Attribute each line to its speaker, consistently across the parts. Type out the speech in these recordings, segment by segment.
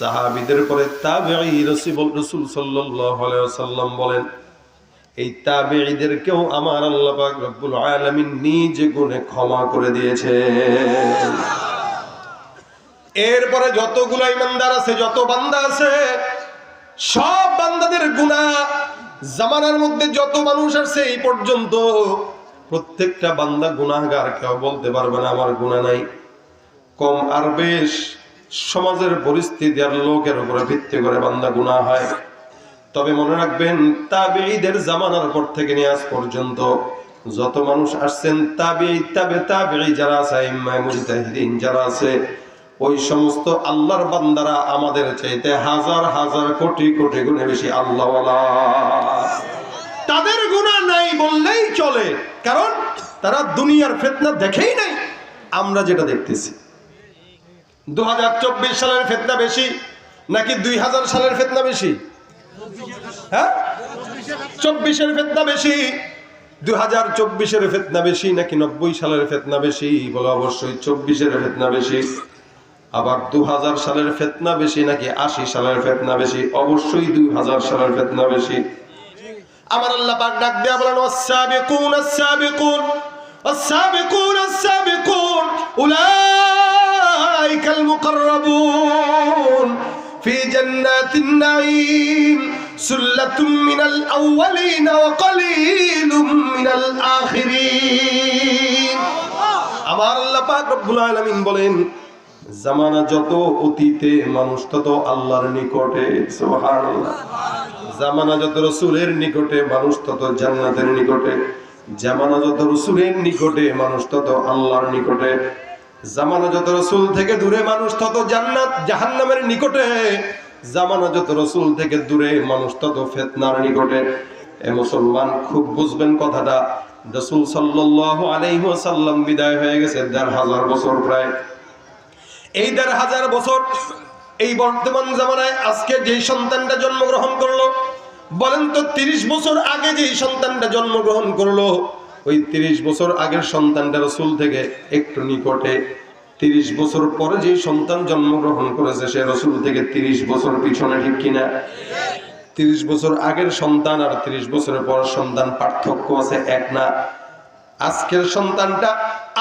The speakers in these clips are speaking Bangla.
Speaker 1: সাহাবীদের পরে তাবেঈ রাসূল সাল্লাল্লাহু আলাইহি ওয়াসাল্লাম বলেন, এই তাবেঈদেরকেও আমার আল্লাহ পাক রব্বুল আলামিন নিজে গুণে ক্ষমা করে দিয়েছেন। এরপরে যতগুলো ইমানদার আছে, যত বান্দা আছে, সব বান্দাদের গুনাহ, জামানার মধ্যে যত মানুষ আছে এই পর্যন্ত প্রত্যেকটা বান্দা গুনাহগার। কেউ বলতে পারবে না আমার গুনাহ নাই। কম আর বেশ সমাজের পরিস্থিতি আর লোকের উপরে ভিত্তি করে বান্দা গুনাহ হয়। তবে মনে রাখবেন, তাবেঈদের জামানার পর থেকে নিয়ে আজ পর্যন্ত যত মানুষ আসছেন, তাবেঈ যারা আছে, ইমাম মুজতাহিদিন যারা আছে, ওই সমস্ত আল্লাহর বান্দারা আমাদের চাইতে হাজার হাজার কোটি কোটি গুণে বেশি আল্লাহওয়ালা। তাদের গুনাহ নাই বললেই চলে, কারণ তারা দুনিয়ার ফিতনা দেখেই নাই। আমরা যেটা দেখতেছি, 2024 সালের ফিতনা বেশি নাকি 2000 সালের ফিতনা বেশি? হ্যাঁ, 24-এর ফিতনা বেশি। 2024-এর ফিতনা বেশি নাকি 90 সালের ফিতনা বেশি? বলে অবশ্যই 24-এর ফিতনা বেশি। আবার 2000 সালের ফিতনা বেশি নাকি 80 সালের ফিতনা বেশি? অবশ্যই 2000 সালের ফিতনা বেশি। আমার আল্লাহ পাক ডাক দেয়া বলেন, ওয়াস-সাবিকুন আস-সাবিকুন ওয়াস-সাবিকুন আস-সাবিকুন উলাইকাল মুকাররাবুন ফি জান্নাতিন নাঈম সুল্লাতুম মিনাল আউওয়ালিন ওয়া কলিলুম মিনাল আখিরিন। আমার আল্লাহ পাক রব্বুল আলামিন বলেন, জামানা যত অতীতে মানুষ তত আল্লাহর নিকটে। সুবহানাল্লাহ। জামানা যত রাসূলের নিকটে মানুষ তত জান্নাতের নিকটে। জামানা যত রাসূলের নিকটে মানুষ তত আল্লাহর নিকটে। জামানা যত রাসূল থেকে দূরে মানুষ তত জান্নাত জাহান্নামের নিকটে। জামানা যত রাসূল থেকে দূরে মানুষ তত ফিতনার নিকটে। এ মুসলমান খুব বুঝবেন কথাটা। রাসূল সাল্লাল্লাহু আলাইহি ওয়াসাল্লাম বিদায় হয়ে গেছে ১৫০০ বছর প্রায়। এই ১৫০০ বছর এই বর্তমান জামানায় আজকে যেই সন্তানটা জন্মগ্রহণ করলো, বলেন তো 30 বছর আগে যেই সন্তানটা জন্মগ্রহণ করলো, ওই 30 বছর আগের সন্তানটা রাসূল থেকে একটু নিকটে। 30 বছর পরে যেই সন্তান জন্মগ্রহণ করেছে সে রাসূল থেকে 30 বছর পিছনে, ঠিক কিনা? 30 বছর আগের সন্তান আর 30 বছরের পর সন্তান পার্থক্য আছে, এক না। আজকের সন্তানটা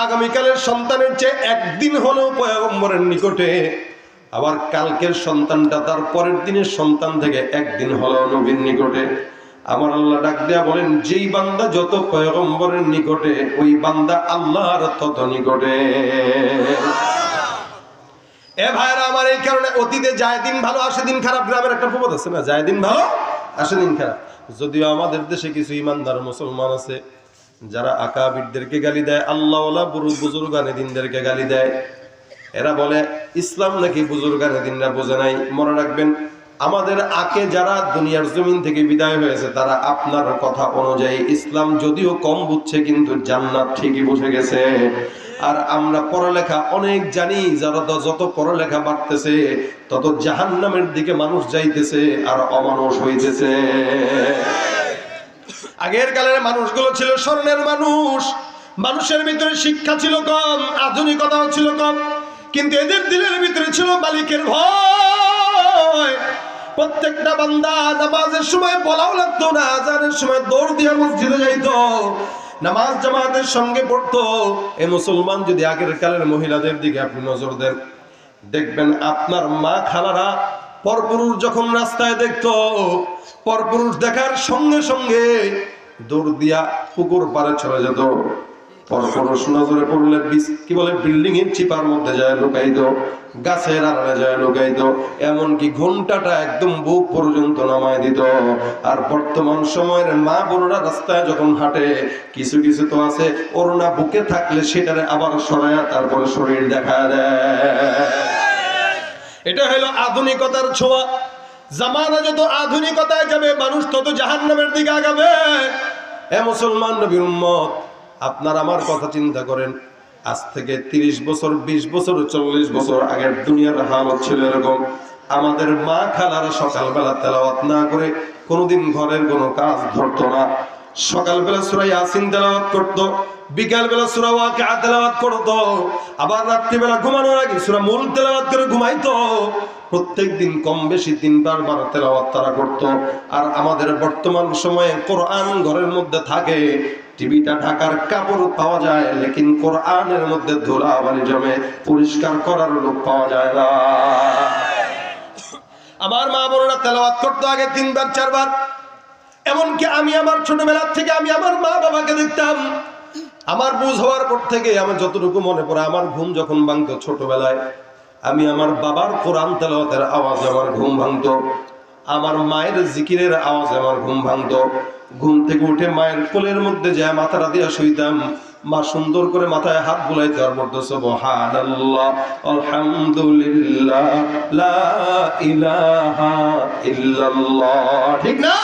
Speaker 1: আগামীকালের সন্তানের চেয়ে একদিন হলেও পয়গম্বরের নিকটে, আবার কালকের সন্তানটা তার পরের দিনের সন্তান থেকে একদিন হলেও নবীর নিকটে। আমার আল্লাহ ডাক দেয়া বলেন, যেই বান্দা যত পয়গম্বরের নিকটে, ওই বান্দা আল্লাহর তত নিকটে। এ ভাইরা আমার, এই কারণে অতীতে যায় দিন ভালো আসে দিন খারাপ। গ্রামের একটা প্রবাদ আছে না, যায় দিন ভালো আসে দিন খারাপ। যদিও আমাদের দেশে কিছু ইমানদার মুসলমান আছে যারা আকাবিরদেরকে গালি দেয়, আল্লাহওয়ালা বুজুর্গানে দিনদেরকে গালি দেয়। এরা বলে ইসলাম নাকি বুজুর্গানে দিনরা বোঝে নাই। মনে রাখবেন, আমাদের আগে যারা দুনিয়ার জমিন থেকে বিদায় হয়েছে তারা আপনার কথা অনুযায়ী ইসলাম যদিও কম বুঝছে, কিন্তু জান্নাত ঠিকই বুঝে গেছে। আর আমরা পড়ালেখা অনেক জানি, যারা যত পড়ালেখা বাড়তেছে তত জাহান্নামের দিকে মানুষ যাইতেছে আর অমানুষ হইতেছে। আগের কালের মানুষগুলো ছিল স্বর্ণের মানুষ, মানুষের ভিতরে শিক্ষা ছিল কম, আধুনিকতাও ছিল কম, কিন্তু এদের দিলের ভিতরে ছিল মালিকের ভয়। প্রত্যেকটা বান্দা নামাজের সময় বলাও লাগতো না, আজানের সময় দৌড় দিয়ে মসজিদে যাইতো, নামাজ জামাতের সঙ্গে পড়তো। এই মুসলমান যদি আগের কালের মহিলাদের দিকে আপনি নজর দেন, দেখবেন আপনার মা খালারা পরপুরুষ যখন রাস্তায় দেখতো, পরপুরুষ দেখার সঙ্গে সঙ্গে দৌড় দিয়া পুকুর পাড়ে চলে যেত। পরপুরুষ নজরে পড়লে কি বলে, বিল্ডিং এর চিপার মধ্যে যায় লুকাইতো, গাছের আড়ালে যায় লুকাইতো, এমনকি ঘন্টাটা একদম বুক পর্যন্ত নামায় দিত। আর বর্তমান সময়ের মা বোনরা রাস্তায় যখন হাঁটে, কিছু কিছু তো আছে ওড়না বুকে থাকলে সেটারে আবার সরায়া তারপরে শরীর দেখা দেয়। এটা হলো আধুনিকতার ছোঁয়া। জামানা যত আধুনিকতায় যাবে মানুষ তত জাহান্নামের দিকে আগাবে। এ মুসলমান নবীর উম্মত, আপনার আমার কথা চিন্তা করেন। আজ থেকে 30 বছর, 20 বছর, 40 বছর আগের দুনিয়ার হালত ছিল এরকম। আমাদের মা খালারা সকালবেলা তেলাওয়াত না করে কোনোদিন ঘরের কোনো কাজ ধরতো না। সকালবেলা সূরা ইয়াসিন তেলাওয়াত করতো, বিকাল বেলা সূরা ওয়াকিয়া তেলাওয়াত করতো, আবার রাত্রি বেলা ঘুমানোর আগে সূরা মুলক তেলাওয়াত করে ঘুমাইতো। প্রত্যেকদিন কম বেশি 3 বার তেলাওয়াত তারা করত। আর আমাদের বর্তমান সময়ে কোরআন ঘরের মধ্যে থাকে, টিভিটা ঢাকার কাপড় পাওয়া যায়, লেকিন কোরআনের মধ্যে ধুলাবালি জমে, পরিষ্কার করার লোক পাওয়া যায় না। আমার মা বোনেরা তেলাওয়াত করতো আগে 3 বার 4 বার। এমনকি আমি আমার ছোটবেলা থেকে আমি আমার মা বাবাকে দেখতাম, আমার বুঝ হওয়ার পর থেকে আমার যতটুকু মনে পড়ে, আমার ঘুম যখন ভাঙতো ছোটবেলায়, আমি আমার বাবার কোরআন তেলাওয়াতের আওয়াজে আমার ঘুম ভাঙতো, আমার মায়ের জিকিরের আওয়াজে আমার ঘুম ভাঙতো। ঘুম থেকে উঠে মায়ের কোলের মধ্যে যায় মাথাটা দিয়া শুইতাম, মা সুন্দর করে মাথায় হাত বুলাইতে আর বলতো সুবহানাল্লাহ আলহামদুলিল্লাহ লা ইলাহা ইল্লাল্লাহ। ঠিক না?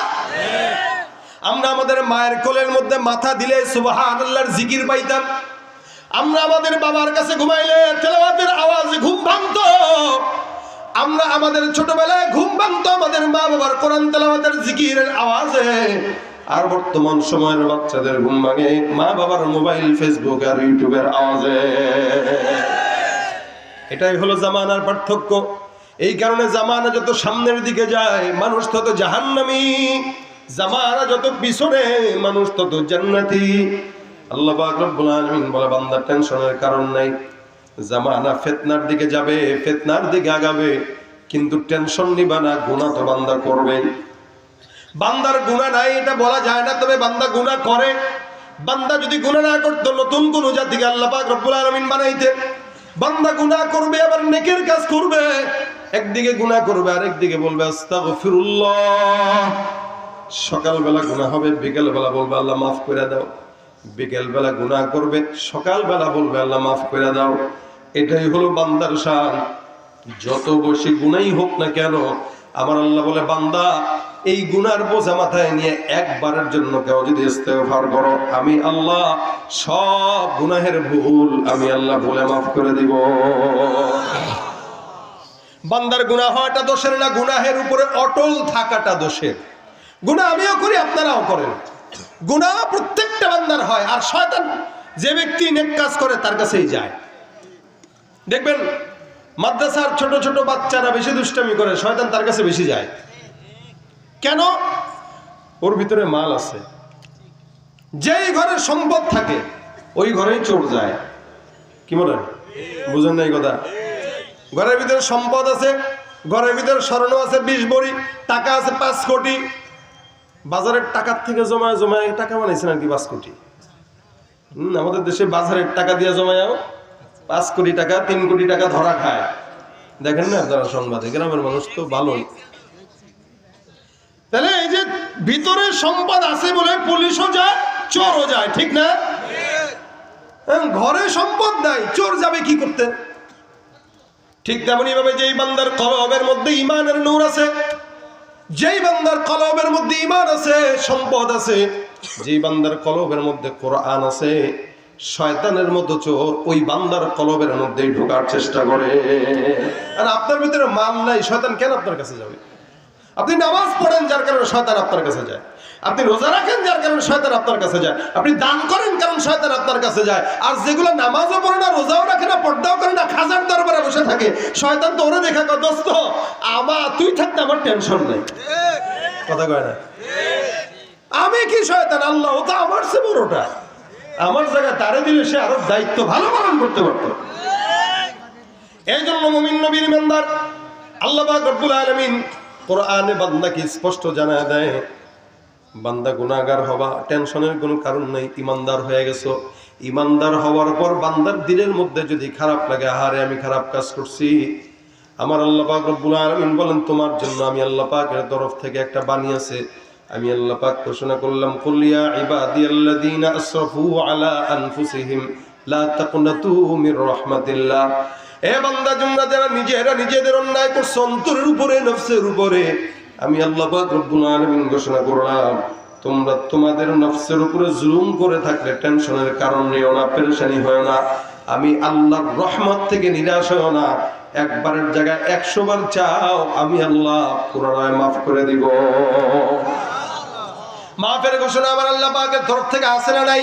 Speaker 1: আমরা আমাদের মায়ের কোলের মধ্যে মাথা দিলে সুবহানাল্লাহর জিকির পাইতাম। আমরা আমাদের বাবার কাছে ঘুমাইলে তেলাওয়াতের আওয়াজে ঘুম ভাঙতো। আমরা আমাদের ছোটবেলায় ঘুম ভাঙতো আমাদের মা বাবার কোরআন তেলাওয়াতের জিকিরের আওয়াজে। আর বর্তমান সময়ের বাচ্চাদের ঘুম ভাঙে মা বাবার মোবাইল, ফেসবুক আর ইউটিউবের আওয়াজে। এটাই হলো জামানার পার্থক্য। এই কারণে জামানা যত সামনের দিকে যায় মানুষ তত জাহান্নামী, জামানা যত পিছনে মানুষ তত জান্নাতি। আল্লাহ পাক রব্বুল আলামিন বলে বান্দা টেনশনের কারণ নাই, জামানা ফিতনার দিকে যাবে, ফিতনার দিকে আগাবে, কিন্তু টেনশন নিবা না, গুনাহ তো বান্দা করবে। বান্দার গুনাহ নাই এটা বলা যায় না, তবে বান্দা গুনাহ করে। বান্দা যদি গুনাহ না করতো নতুন কোন জাতিকে আল্লাহ পাক রব্বুল আলামিন বানাইতেন। বান্দা গুনাহ করবে আবার নেকের কাজ করবে, একদিকে গুনাহ করবে আর একদিকে বলবে আস্তাগফিরুল্লাহ। সকালবেলা গুনাহ হবে, বিকেল বেলা বলবে আল্লাহ মাফ করে দাও। বিকেল বেলা গুনাহ করবে, সকাল বেলা বলবে আল্লাহ মাফ করে দাও। এটাই হলো বান্দার শান। যত বেশি গুনাহই হোক না কেন, আমার আল্লাহ বলে বান্দা এই গুনার বোঝা মাথায় নিয়ে একবারের জন্য কেউ যদি ইস্তেগফার করো, আমি আল্লাহ সব গুনাহের ভুল আমি আল্লাহ ভুলে মাফ করে দিব। বান্দার গুনাহ হওয়াটা দোষের না, গুনাহের উপরে অটল থাকাটা দোষের। গুনাহ আমিও করি, আপনারাও করেন, গুনাহ প্রত্যেকটা বান্দার হয়। আর শয়তান যে ব্যক্তি নেক কাজ করে তার কাছেই যায়। দেখবেন মাদ্রাসার ছোট ছোট বাচ্চারা বেশি দুষ্টামি করে, শয়তান তার কাছে বেশি যায়। কেন? ওর ভিতরে মাল আছে। যেই ঘরে সম্পদ থাকে ওই ঘরেই চোর যায়। কি বলেন? বুঝেন না এই কথা? ঘরের ভিতরে সম্পদ আছে, ঘরের ভিতরে স্বর্ণ আছে 20 ভরি, টাকা আছে 5 কোটি, বাজারের টাকার থেকে জমায় জমায় টাকা বানাইছে নাকি 5 কোটি। আমাদের দেশে বাজারের টাকা দিয়ে জমায়ও 5 কোটি টাকা, 3 কোটি টাকা ধরা খায়। দেখেন না আপনারা সংবাদে, গ্রামের মানুষ তো ভালোই। তাহলে এই যে ভিতরে সম্পদ আছে বলে পুলিশও যায়, চোরও যায়। ঠিক না? ঘরে সম্পদ নাই, চোর যাবে কি করতে? ঠিক তেমনি ভাবে যেই বান্দার কলবের মধ্যে ঈমানের নূর আছে, যেই বান্দার কলবের মধ্যে ঈমান আছে, সম্পদ আছে, যেই বান্দার কলবের মধ্যে কোরআন আছে, শয়তানের মতো চোর ওই বান্দার কলবের মধ্যেই ঢোকার চেষ্টা করে। আর আপনার ভিতরে মাল নাই, শয়তান কেন আপনার কাছে যাবে? আপনি নামাজ পড়েন যার কারণে শয়তান আপনার কাছে যায়, আপনি রোজা রাখেন যার কারণে শয়তান আপনার কাছে যায়, আপনি দান করেন কারণ শয়তান আপনার কাছে যায়। আর যেগুলো নামাজও পড়ে না, রোজাও রাখে না, পর্দাও করে না, খাজার দরবারে বসে থাকে, শয়তান তো ওরে দেখা কয় দোস্ত তুই থাকতে আমার টেনশন নেই। কথা কয় না? আমি কি শয়তান? আল্লাহ তো আমার চেয়ে বড়টা, আমার জায়গায় তারে দিলে সে আরো দায়িত্ব ভালো পালন করতে পারত। এই জন্য মুমিন নবীর ইমানদার আল্লাহ পাক রব্বুল আলামিন কোরআনে বান্দাকে স্পষ্ট জানায় দেয়, বান্দা গুনাহগার হবা, টেনশনের কোনো কারণ নেই। ইমানদার হয়ে গেছো, ইমানদার হওয়ার পর বান্দার দিলের মধ্যে যদি খারাপ লাগে, আহারে আমি খারাপ কাজ করছি, আমার আল্লাহ পাক রব্বুল আলামিন বলেন তোমার জন্য আমি আল্লাহ পাকের তরফ থেকে একটা বাণী আছে। আমি আল্লাহ পাক ঘোষণা করলাম, কুল ইয়া ইবাদিয়াল্লাযীনা আসরাফু আলা আনফুসিহিম লা তাকনাতু মির রাহমাতিল্লাহ। এ বান্দা তোমরা যারা নিজেদের অন্যায় করছো অন্তরের উপরে, নফসের উপরে, আমি আল্লাহ পাক রব্বুল আলামিন ঘোষণা করলাম তোমরা তোমাদের নফসের উপরে জুলুম করে থাকলে টেনশনের কারণ নিও না, পেরেশানি হয় না। আমি আল্লাহর রহমত থেকে নিরাশ হও না, একবারের জায়গায় 100 বার চাও, আমি আল্লাহ পুনরায় মাফ করে দিব। মাফের ঘোষণা আমার আল্লাহ পাকের তরফ থেকে আছে না নাই?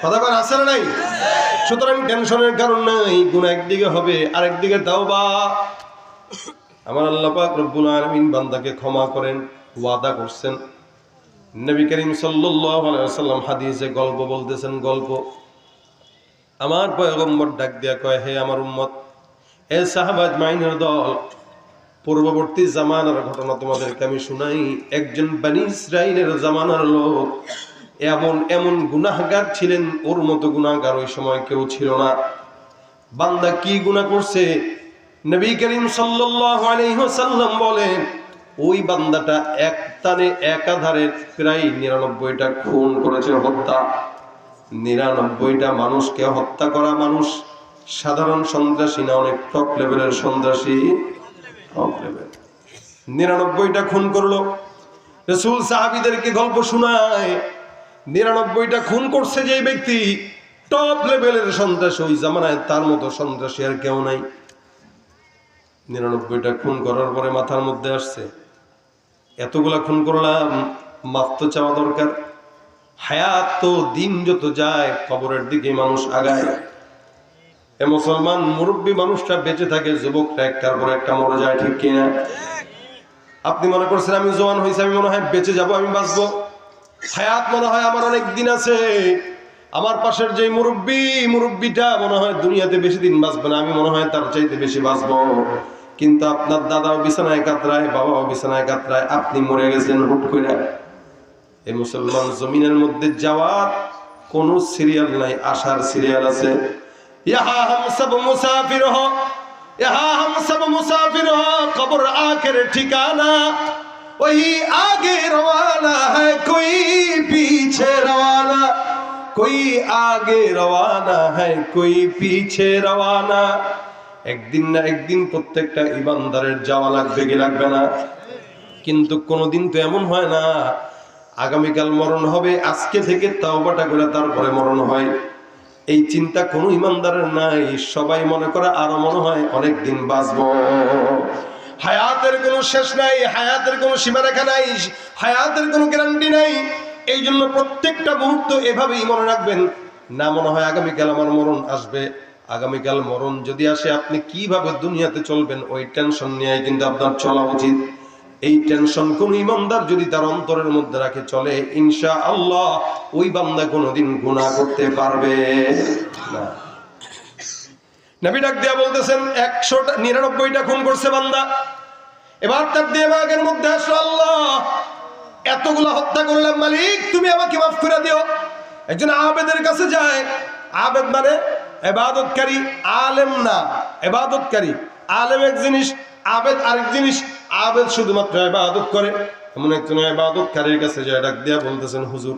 Speaker 1: কথা বলেন আছে না নাই? সুতরাং টেনশনের কারণ নাই, গুনাহ একদিকে হবে আর একদিকে তাওবা। আমার আল্লাহ পাক রব্বুল আলামিন বান্দাকে ক্ষমা করেন, ওয়াদা করছেন। নবী করিম সাল্লাল্লাহু আলাইহি ওয়াসাল্লাম হাদিসে গল্প বলতেছেন, গল্প। আমার পয়গম্বর ডাক দিয়া কয়, হে আমার উম্মত, হে সাহাবা আজমাইনের দল, পূর্ববর্তী জামানার ঘটনা তোমাদেরকে আমি শুনাই। একজন বনি ইসরাইলের জামানার লোক এমন এমন গুনাহগার ছিলেন, ওর মতো গুনাহগার ওই সময় কেউ ছিল না। বান্দা কি গুনাহ করছে? নবী করিম সাল্লাল্লাহু আলাইহি ওয়াসাল্লাম বলেন, ওই বান্দাটা এক টানে একাধারে প্রায় 99টা খুন করেছে, হত্যা। 99টা মানুষকে হত্যা করা মানুষ সাধারণ সন্ত্রাসী না, অনেক টপ লেভেলের সন্ত্রাসী। টপ লেভেল 99টা খুন করলো। রাসূল সাহাবীদেরকে গল্প শোনায়, 99টা খুন করছে যে ব্যক্তি, টপ লেভেলের সন্ত্রাসী। ওই জামানায় তার মতো সন্ত্রাসী আর কেউ নাই। 99টা খুন করার পরে মাথার মধ্যে আসছে, এতগুলা খুন করলাম, মাফ তো চাওয়া দরকার। হায়াত তো দিন যত যায় কবরের দিকে মানুষ আগায়। এ মুসলমান মুরব্বী মানুষটা বেঁচে থাকে, যুবকটা একটার পর একটা মরে যায়, ঠিক কিনা? আপনি মনে করছেন আমি জওয়ান হয়েছি, আমি মনে হয় বেঁচে যাব, আমি বাঁচবো। হায়াত মনে হয় আমার অনেক দিন আছে। আমার পাশের যে মুরব্বীটা মনে হয় দুনিয়াতে বেশি দিন বাঁচবে না, আমি মনে হয় তার চাইতে বেশি বাঁচবো। কিন্তু আপনার দাদাও বিছানায় কাতরায়, বাবাও বিছানায় কাতরায়, আপনি মরে গেছেন হুট করে। এই মুসলমান জমিনের মধ্যে যাওয়ার কোন সিরিয়াল নাই, আসার সিরিয়াল আছে। ইহা হাম সব মুসাফির হো, ইহা হাম সব মুসাফির হো, কবর আখের ঠিকানা। वही आगे रवाना है कोई पीछे रवाना, कोई आगे रवाना है कोई पीछे रवाना। একদিন না একদিন প্রত্যেকটা ইমানদারের যাওয়া লাগবে কি লাগবে না? কিন্তু কোনোদিন তো এমন হয় না আগামীকাল মরণ হবে, আজকে থেকে তাওবাটা করে তারপরে মরণ হয়। এই চিন্তা কোনো ইমানদারের নাই। সবাই মনে করে আরো মনে হয় অনেক দিন বাঁচবো। হায়াতের কোনো শেষ নাই, হায়াতের কোনো সীমারেখা নাই, হায়াতের কোনো গ্যারান্টি নাই। এই জন্য প্রত্যেকটা মুহূর্ত এভাবেই মনে রাখবেন, না মনে হয় আগামীকাল আমার মরণ আসবে। আগামীকাল মরণ যদি আসে আপনি কিভাবে দুনিয়াতে চলবেন, ওই টেনশন নিয়ে কিন্তু আপনার চলা উচিত। এই টেনশন কোন ইমানদার যদি তার অন্তরের মধ্যে রাখে চলে, ইনশাআল্লাহ ওই বান্দা কোনোদিন গুনাহ করতে পারবে না। নবী ডাক দিয়া বলতেছেন 199টা খুন করছে বান্দা। এবার তার দিমাগের মধ্যে আসলো, আল্লাহ এতগুলা হত্যা করলাম, মালিক তুমি আমাকে মাফ করে দিও। একজন আবেদের কাছে যায়, আবেদ মানে ইবাদতকারী, আলেম না, ইবাদতকারী। আলেম এক জিনিস, আবেদ আরেক জিনিস। আবেদ শুধুমাত্র ইবাদত করে। এমন একজন ইবাদতকারীর কাছে যায়, ডাক দিয়া বলতেছেন, হুজুর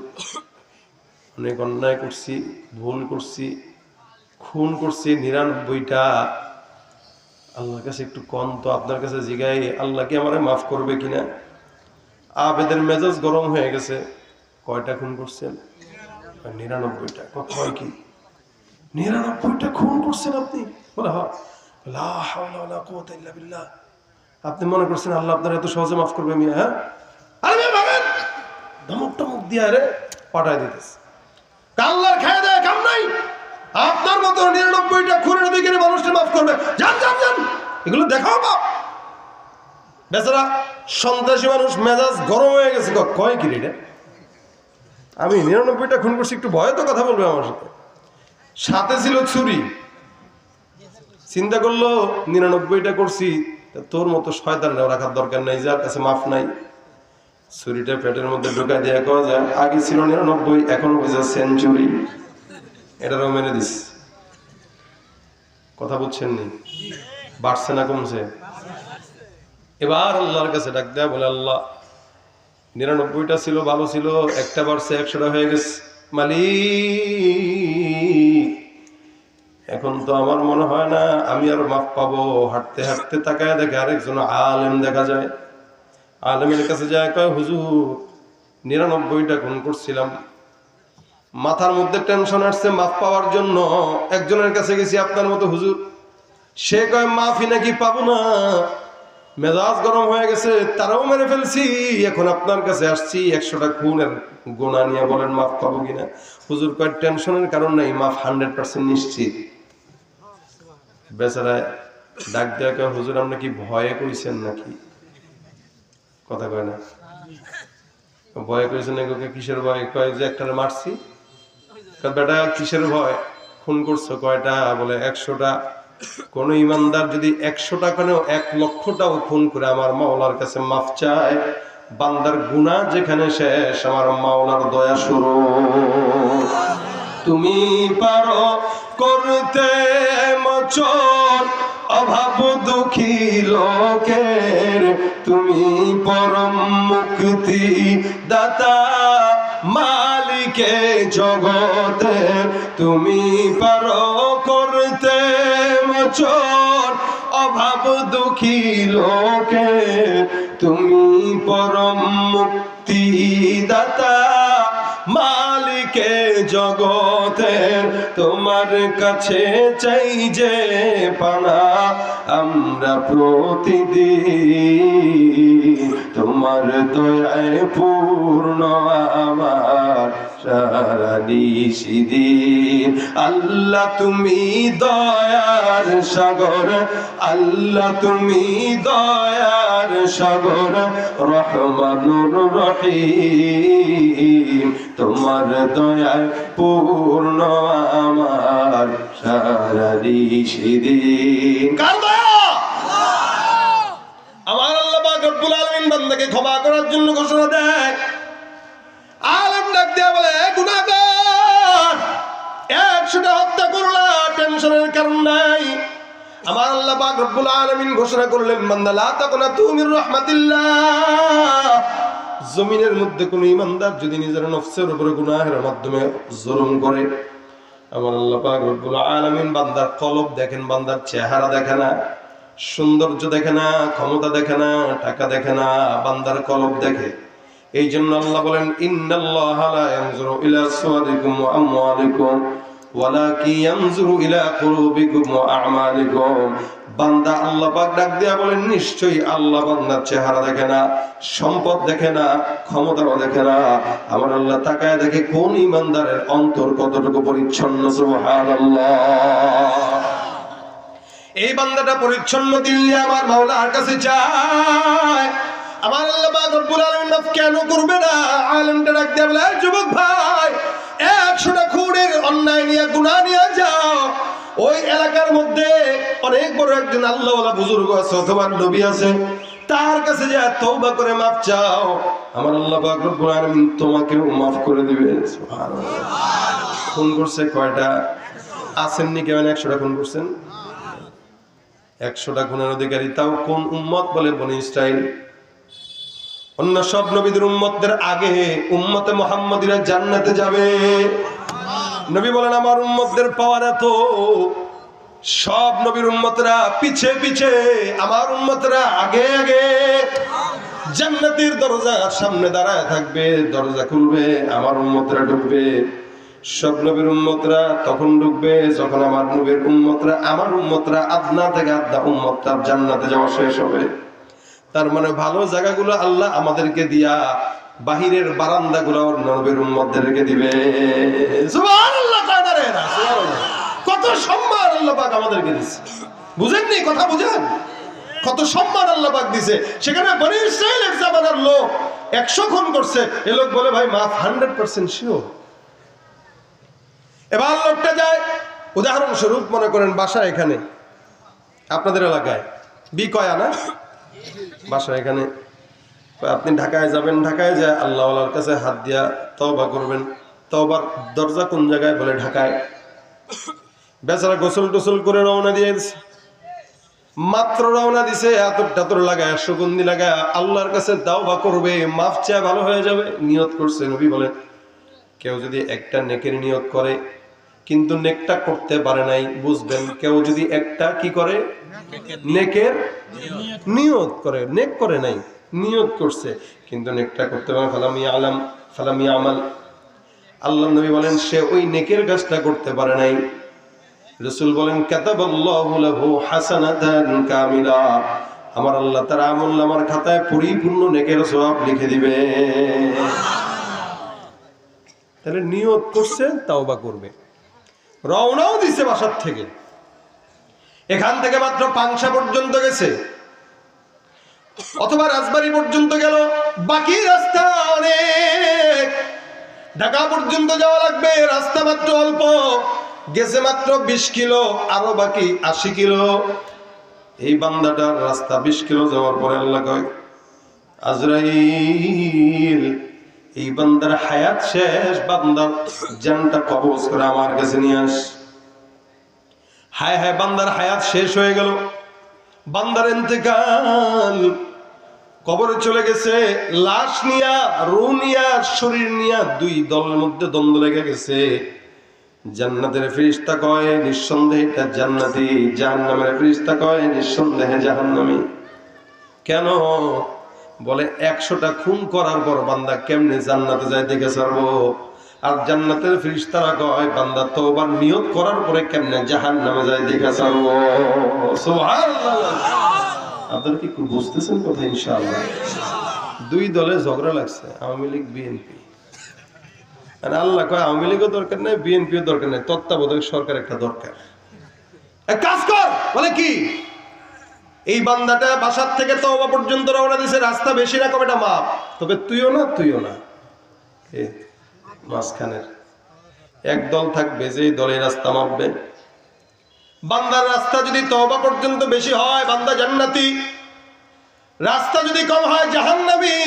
Speaker 1: অনেক অন্যায় করছি, ভুল করছি, খুন করছি 99টা। আল্লাহর কাছে একটু কম তো, আপনার কাছে জিগাই আল্লাহ কি আমারে মাফ করবে কিনা। আবেদের মেজাজ গরম হয়ে গেছে। কয়টা খুন করছেন? 99টা। কয় কি 99টা খুন করছেন আপনি? বলে হ্যাঁ। লা হাওলা ওয়ালা কুওয়াতা ইল্লা বিল্লাহ। আপনি মনে করছেন আল্লাহ আপনার এত সহজে মাফ করবে? মিয়া হ্যাঁ, আরে ভাবেন ধমক টমক দিয়া রে পাঠায় দিতেছে। আল্লাহর খায় দেয় কাম নাই। আপনার মতো 99টা খুনের দিকে মানুষকে মাফ করবে? যান যান যান, এগুলো দেখাও বাপ। বেচারা সন্ত্রাসী মানুষ মেজাজ গরম হয়ে গেছে। কয় কি রে, আমি 99টা খুন করছি, একটু ভয় তো কথা বলবে আমার সাথে। সাথে ছিল ছুরি। চিন্তা করলো 99টা করছি, তোর মতো শয়তান রাখার দরকার নাই, যার কাছে মাফ নাই। ছুরিটা পেটের মধ্যে ঢোকা দিয়ে কওয়া যায়, আগে ছিল 99, এখন হয়েছে সেঞ্চুরি। এটারও মেনে দিস। কথা বুঝছেন নি? বাড়ছে না কমছে? এবার আল্লাহর কাছে ডাক দেয়া বলে, আল্লাহ 99টা ছিল, ভালো ছিল, একটা বাড়ছে, 100টা হয়ে গেছে। মালিক এখন তো আমার মনে হয় না আমি আর মাফ পাবো। হাঁটতে হাঁটতে তাকায় দেখে আরেকজন আলেম দেখা যায়। আলেমের কাছে যায়, কয় হুজুর 99টা খুন করছিলাম, মাথার মধ্যে টেনশন আসছে মাফ পাওয়ার জন্য। একজনের কাছে গেছি আপনার মতো হুজুর, সে কয় মাফি নাকি পাবো না, মেজাজ গরম হয়ে গেছে, তারাও মেরে ফেলছি, এখন আপনার কাছে আসছি 100টা খুনের গুনাহ নিয়ে, বলেন মাফ পাবো কিনা? হুজুর কয় টেনশনের কারণ নাই, মাফ 100% নিশ্চিত। বেচারা ডাক দেয়া কয় হুজুর আপনি কি ভয়ে কইছেন নাকি? কথা কয় না, ভয়ে কইছেন নাকি? কিসের ভয়? কয় যে একটারে মারছি। বেটা কিসের ভয়? খুন করছো কয়টা? বলে 100টা। কোন ইমানদার যদি 100টা কেন 1 লক্ষটাও খুন করে আমার মাওলার কাছে মাফ চায়, বান্দার গুনাহ যেখানে শেষ, আমার মাওলার দয়া শুরু। তুমি পারো করতে মোচন অভাব দুঃখী লোকের, তুমি পরম মুক্তি দাতা মালিকে জগতের, তুমি পারো করতে মোচন অভাব দুঃখী লোকের, তুমি পরম মুক্তি দাতা মালিকে জগতের, তোমার কাছে চাই যে পানা আমরা প্রতিদিন, তোমার দয়ায় পূর্ণ আমার সারা নিশিদিন। আল্লাহ তুমি দয়ার সাগর, আল্লাহ তুমি দয়ার সাগর, রহমানুর রহিম, তোমার দয়ায় পূর্ণ আমার সারা নিশিদিন। কার দয়া? আমার আল্লাহ পাক রব্বুল আলামিন বান্দাকে ক্ষমা করার জন্য ঘোষণা দেয়। আলেম ডাক দেয়া বলে, গুনাহগার 100টা হত্যা করলা, টেনশনের কারণ নাই। আমার আল্লাহ পাক রব্বুল আলামিন ঘোষণা করলেন, বান্দা লা তাকনাতু মির রাহমাতিল্লাহ। জমিনের মধ্যে কোন ইমানদার যদি নিজের নফসের উপরে গুনাহের মাধ্যমে জুলুম করে, আমার আল্লাহ পাক রব্বুল আলামিন বান্দার কলব দেখেন, বান্দার চেহারা দেখে না, সৌন্দর্য দেখে না, ক্ষমতা দেখে না, টাকা দেখে না, বান্দার কলব দেখে। এই জন্য আল্লাহ বলেন, ইন্নাল্লাহা লা ইয়ানজুরু ইলা সুওয়ারিকুম ওয়া আমওয়ালিকুম ওয়ালাকিন ইয়ানজুরু ইলা কুলুবিকুম ওয়া আ'মালিকুম। বান্দা আল্লাহ পাক ডাক দেয়া বলেন, নিশ্চয়ই আল্লাহ বান্দার চেহারা দেখে না, সম্পদ দেখে না, ক্ষমতাও দেখে না, আমার আল্লাহ তাকায় দেখে কোন ইমানদারের অন্তর কতটুকু পরিচ্ছন্ন। সুবহানাল্লাহ। এই বান্দাটা পরিচ্ছন্ন দিল নিয়ে আমার মাওলার কাছে যায়। আমার আল্লাহ পাক রব্বুল আলামিন মাফ কেন করবে না? আলেমটা ডাক দিয়ে বলে, যুবক ভাই, 100টা খুনের অন্যায় নিয়ে গুনাহ নিয়ে যাও, ওই এলাকার মধ্যে অনেক বড় একজন আল্লাহওয়ালা বুজুর্গ আছে অথবা নবী আছে, তার কাছে যা তওবা করে মাফ চাও, আমার আল্লাহ পাক রব্বুল আলামিন তোমাকেও মাফ করে দিবে। সুবহানাল্লাহ। খুন করছে কয়টা? আসেননি কেমন 100টা খুন করছেন? 100টা খুনের অধিকারী তাও কোন উম্মত? বলে বনি ইসরাইল। অন্য সব নবীদের উম্মতদের আগে উম্মতে মুহাম্মাদিরা জান্নাতে যাবে। নবী বলেন, আমার উম্মতদের পাওয়ার এত, সব নবীর উম্মতরা পিছে পিছে, আমার উম্মতরা আগে আগে। জান্নাতের দরজার সামনে দাঁড়ায় থাকবে, দরজা খুলবে, আমার উম্মতরা ঢুকবে। সব নবীর উম্মতরা তখন ঢুকবে যখন আমার নবীর উম্মতরা, আমার উম্মতরা আদনা থেকে আদনা উম্মত তার জান্নাতে যাওয়া শেষ হবে। তার মানে ভালো জায়গাগুলো আল্লাহ আমাদেরকে দিয়া, বাহিরের বারান্দাগুলো নবীর উম্মতদেরকে দিবে। সুবহানাল্লাহ। কত সম্মান আল্লাহ পাক আমাদেরকে দিচ্ছে, বুঝেননি? কথা বুঝেন? কত সম্মান আল্লাহ পাক দিছে। সেখানে বনি ইসরাইলের জামানার লোক 100 খুন করছে, এ লোক বলে ভাই মাফ 100% শিওর। এবার লোকটা যায়, উদাহরণস্বরূপ মনে করেন বাসা এখানে আপনাদের এলাকায় বিকয়া না, বাসা এখানে, আপনি ঢাকায় যাবেন, ঢাকায় যায় আল্লাহওয়ালার কাছে হাত দিয়া তওবা করবেন। তওবার দরজা কোন জায়গায়? বলে ঢাকায়। বেচারা গোসল টোসল করে রওনা দিয়ে দিছে, মাত্র রওনা দিছে, আতর টাতর লাগায়, সুগন্ধি লাগায় আল্লাহর কাছে তওবা করবে, মাফ চায়, ভালো হয়ে যাবে, নিয়ত করছে। নবী বলেন, কেউ যদি একটা নেকের নিয়ত করে কিন্তু নেকটা করতে পারে নাই, বুঝবেন, কেউ যদি একটা কি করে? নেকের নিয়ত করে, নেক করে নাই, নিয়ত করছে কিন্তু নেকটা করতে পারে, ফালাম ইয়ামাল। আল্লাহ নবী বলেন, সে ওই নেকের কাজটা করতে পারে নাই। রাসূল বলেন, কাতাবাল্লাহু লাহু হাসানাতান কামিলা, আমার আল্লাহ তার আমল নামার খাতায় পরিপূর্ণ নেকের সওয়াব লিখে দিবে। তাহলে নিয়ত করছে, তাওবা করবে। রওনাও দিছে বাসার থেকে, এখান থেকে মাত্র পাংশা পর্যন্ত গেছে অথবা রাজবাড়ি পর্যন্ত গেল, বাকি রাস্তা অনেক, ঢাকা পর্যন্ত যাওয়া লাগবে, রাস্তা মাত্র অল্প, গেছে মাত্র 20 কিলো, আরো বাকি 80 কিলো। এই বান্দাটার রাস্তা 20 কিলো যাওয়ার পরে আল্লাহ কয়, আজরাইল এই বান্দার হায়াত শেষ, বান্দার জানটা কবজ করে আমার কাছে নিয়ে আস। হায় হায়, বান্দার হায়াত শেষ হয়ে গেল, বান্দার ইন্তেকাল, কবরে চলে গেছে, লাশ নিয়া, রূহ নিয়া, শরীর নিয়া দুই দলের মধ্যে দ্বন্দ্ব লেগে গেছে। জান্নাতের ফেরেশতা কয় নিঃসন্দেহে এটা জান্নাতি, জাহান্নামের ফেরেশতা কয় নিঃসন্দেহে জাহান্নামী। কেন? বলে 100টা খুন করার পর বান্দা কেমনে জান্নাতে যায় দেখে ছাড়বো, আর জান্নাতের ফেরেশতারা কয় বান্দা তওবার নিয়ত করার পরে কেমনে জাহান্নামে যায় দেখে ছাড়বো। সুবহানাল্লাহ। আপনারা কি বুঝতেছেন কথা? ইনশাআল্লাহ। দুই দলে ঝগড়া লাগছে, আওয়ামী লীগ বিএনপি। আর আল্লাহ কয় আওয়ামী লীগও দরকার নাই, বিএনপিও দরকার নাই, তত্ত্বাবধায়ক সরকার একটা দরকার। এক কাজ কর, বলে কি? এই বান্দাটা বাসার থেকে তওবা পর্যন্ত রওনা দিছে, রাস্তা বেশি না কম এটা মাপ, তবে তুইও না তুইও না, মাঝখানের এক দল থাকবে যে দলে রাস্তা মাপবে। বান্দার রাস্তা যদি তওবা পর্যন্ত বেশি হয় বান্দা জান্নাতি, রাস্তা যদি কম হয় জাহান্নামী।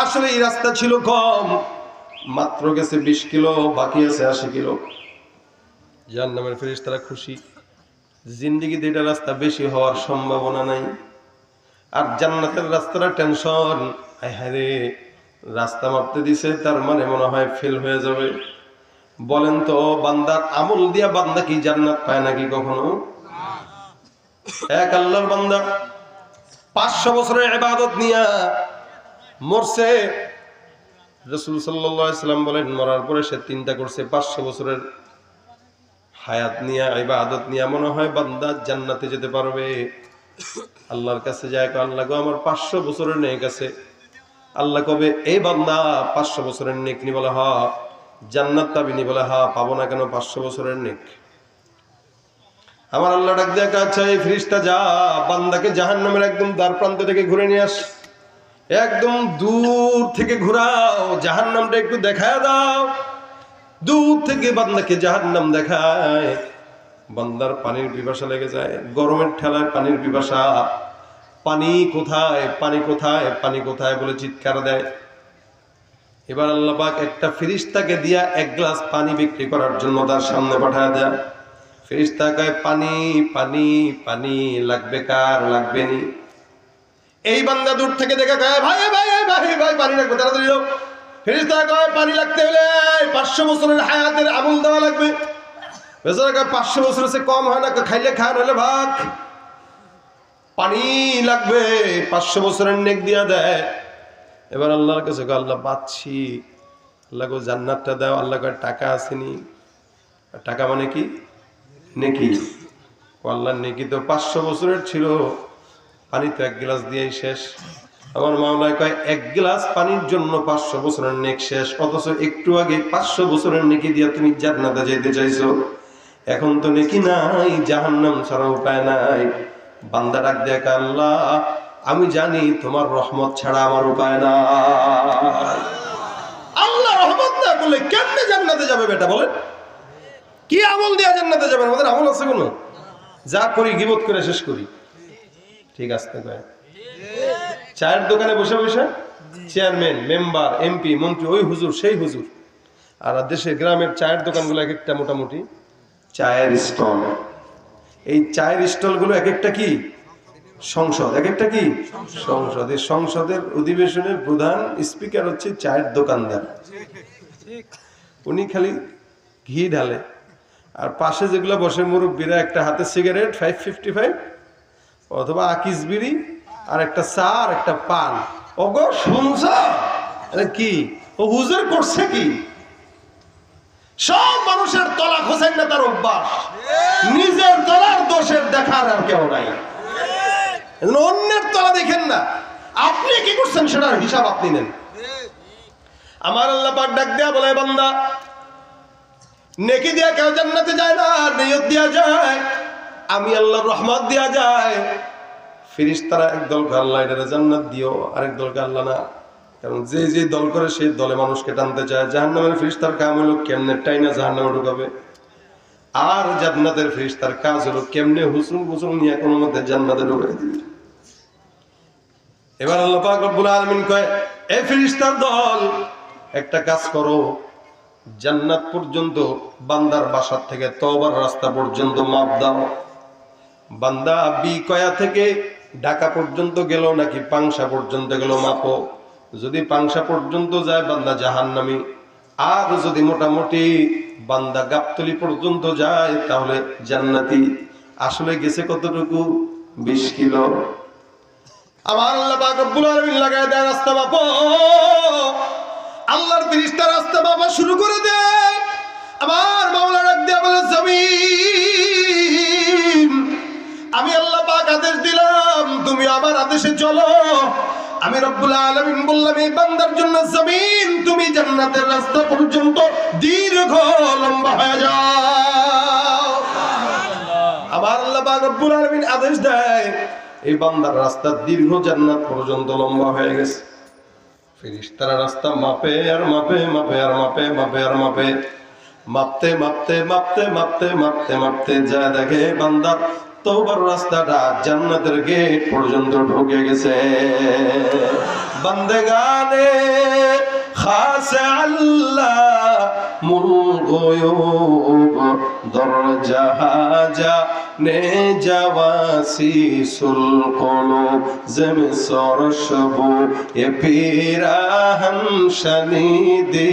Speaker 1: আসলে এই রাস্তা ছিল কম, মাত্র গেছে 20 কিলো, বাকি আছে 80 কিলো। জাহান্নামের ফেরেশতারা খুশি, জিন্দেগিতে এটা রাস্তা বেশি হওয়ার সম্ভাবনা নাই। আর জান্নাতের রাস্তাটা টেনশন, হায় হায় রে, রাস্তা মাপতে দিছে, তার মানে মনে হয় ফেল হয়ে যাবে। বলেন তো, বান্দার আমল দিয়া বান্দা কি জান্নাত পায় নাকি কখনো? এক আল্লাহর বান্দা 500 বছরের ইবাদত নিয়া মরছে। রাসূল সাল্লাল্লাহু আলাইহি সাল্লাম বলেন মরার পরে সে চিন্তা করছে 500 বছরের হায়াত নিয়া, ইবাদত নিয়া মনে হয় বান্দা জান্নাতে যেতে পারবে। আল্লাহর কাছে যায়, আল্লাহ গো আমার 500 বছরের নেক আছে। আল্লাহ কবে এই বান্দা 500 বছরের নেক নি? বলে হা। জান্নাত পাবিনি? বলে হা। পাবো না কেন? 500 বছরের নেক। আমার আল্লাহ ডাক দেয়া, আচ্ছা এই ফেরেশতা যা বান্দাকে জাহান্নামের একদম দ্বার প্রান্ত থেকে ঘুরে নিয়ে আস, একদম দূর থেকে ঘুরাও, জাহান্নামটা একটু দেখায় দাও। দূর থেকে বান্দাকে জাহান্নাম দেখায়, বান্দার পানির পিপাসা লেগে যায়, গরমের ঠেলায় পানির পিপাসা। পানি কোথায়, পানি কোথায়, পানি কোথায় বলে চিৎকার দেয়। এবার আল্লাহ পাক একটা ফেরেশতাকে দিয়া 1 গ্লাস পানি বিক্রি করার জন্য তার সামনে পাঠায় দেয়। ফেরেশতা কয় পানি পানি পানি, লাগবে কার? লাগবে নি। এই বান্দা দূর থেকে দেখে কয় ভাই ভাই ভাই ভাই পানি লাগবে, তাড়াতাড়ি দাও। ফেরেশতা কয় পানি লাগতে হলে 500 বছরের হায়াতের আমল দেওয়া লাগবে। বেচারা কয় 500 বছরের চেয়ে কম হয় না, খাইলে খান হলে ভাত। পানি লাগবে, 500 বছরের নেক দিয়া দেয়। এবার আল্লাহর কাছে কয় আল্লাহ পাচ্ছি। আল্লাহ কয় জান্নাতটা দাও। আল্লাহ কয় টাকা আসেনি। টাকা মানে কি? নেকি। আল্লাহ নেকি তো 500 বছরের ছিল, পানি তো 1 গ্লাস দিয়েই শেষ। আমার মাওলা কয় 1 গ্লাস পানির জন্য 500 বছরের নেক শেষ, অথচ একটু আগে 500 বছরের নেকি দিয়া তুমি জান্নাতে যেতে চাইছো। এখন তো নেকি নাই, জাহান্নাম ছাড়া উপায় নাই। বান্দা ডাক দেয়, আল্লাহ আমি জানি তোমার রহমত ছাড়া আমার উপায় নাই। আল্লাহ রহমত না করলে কেমনে জান্নাতে যাবে বেটা? বলেন কি আমল দিয়া জান্নাতে যাবে? আমাদের আমল আছে কোনো? যা করি গীবত করে শেষ করি। ঠিক আছে, চায়ের দোকানে বসে বসে চেয়ারম্যান, মেম্বার, এমপি, মন্ত্রী, ওই হুজুর সেই হুজুর। আর দেশের গ্রামের চায়ের দোকানগুলো এক একটা মোটামুটি চায়ের স্টল। এই চায়ের স্টলগুলো এক একটা কি সংসদ, এক একটা কি সংসদ। এই সংসদের অধিবেশনের প্রধান স্পিকার হচ্ছে চায়ের দোকানদার। উনি খালি ঘি ঢালে, আর পাশে যেগুলো বসে মুরব্বীরা একটা হাতে সিগারেট 555 অথবা আকিস বিড়ি, আর একটা চা আর একটা পান। ওগো শুনছ কি ও হুজুর করছে কি? সব মানুষের তলা খোঁজেন না তার অভ্যাস, নিজের তলার দোষের দেখার আর কেউ নাই। এজন্য অন্যের তলা দেখেন না, আপনি কি করছেন সেটার হিসাব আপনি নেন। আমার আল্লাহ পাক ডাক দেয়া বলে, বান্দা নেকি দিয়া কেউ জান্নাতে যায় না, নিয়ত দিয়া যায়, আমি আল্লাহর রহমত দিয়া যায়। ফেরেশতারা একদলকে আল্লাহ এটারে জান্নাত দিও, আরেক দলকে আল্লাহ না। কারণ যে যে দল করে সেই দলে মানুষকে টানতে চায়। জাহান্নামের ফেরেশতার কাজ হলো কেমনে টাইনা জাহান্নামে ঢুকাবে, আর জান্নাতের ফেরেশতার কাজ হলো কেমনে হুসুম গুসুম নিয়ে কোনো মধ্যে জান্নাতে ঢুকাই দিবে। এবার আল্লাহ পাক রব্বুল আলামিন কয়, এই ফেরেশতার দল একটা কাজ করো, জান্নাত পর্যন্ত বান্দার বাসার থেকে তওবার রাস্তা পর্যন্ত মাপ দাও। বান্দা বিকয়া থেকে ঢাকা পর্যন্ত গেল নাকি পাংশা পর্যন্ত গেল মাপো। যদি পাংশা পর্যন্ত যায় বান্দা জাহান্নামী, আর যদি মোটামুটি বান্দা গাবতলী পর্যন্ত যায় তাহলে জান্নাতি। আসলে গেছে কতটুকু? 20 কিলো। আমার আল্লাহ পাক রব্বুল আলামিন লাগায় দেয় রাস্তা মাপো। আল্লাহর ফেরেশতা রাস্তা মাপা শুরু করে দেয়। আমার মাওলা ডাক দিয়া বলে, জমিন আমি আল্লাহ পাক আদেশ দিলাম তুমি আমার আদেশে চলো। আমি রব্বুল আলামিন বললাম এই বান্দার জন্য জমিন তুমি জান্নাতের রাস্তা পর্যন্ত দীর্ঘ লম্বা হয়ে যাও। আমার আল্লাহ পাক রব্বুল আলামিন আদেশ দেয়, এই বান্দার রাস্তা দীর্ঘ জান্নাত পর্যন্ত লম্বা হয়ে গেছে। ফেরেশতারা রাস্তা মাপে আর মাপে, মাপে আর মাপে, মাপে আর মাপে, মাপতে মাপতে মাপতে মাপতে মাপতে মাপতে যা দেখে বান্দার তওবার রাস্তাটা জান্নাতের গেট পর্যন্ত ঢুকে গেছে। বান্দেগানে খাস আল্লাহ মুল গয়ুব দরজাহাজা নে জাওয়াসি সুল কুলুব জম সরশবু এ পিরাহন শনিদি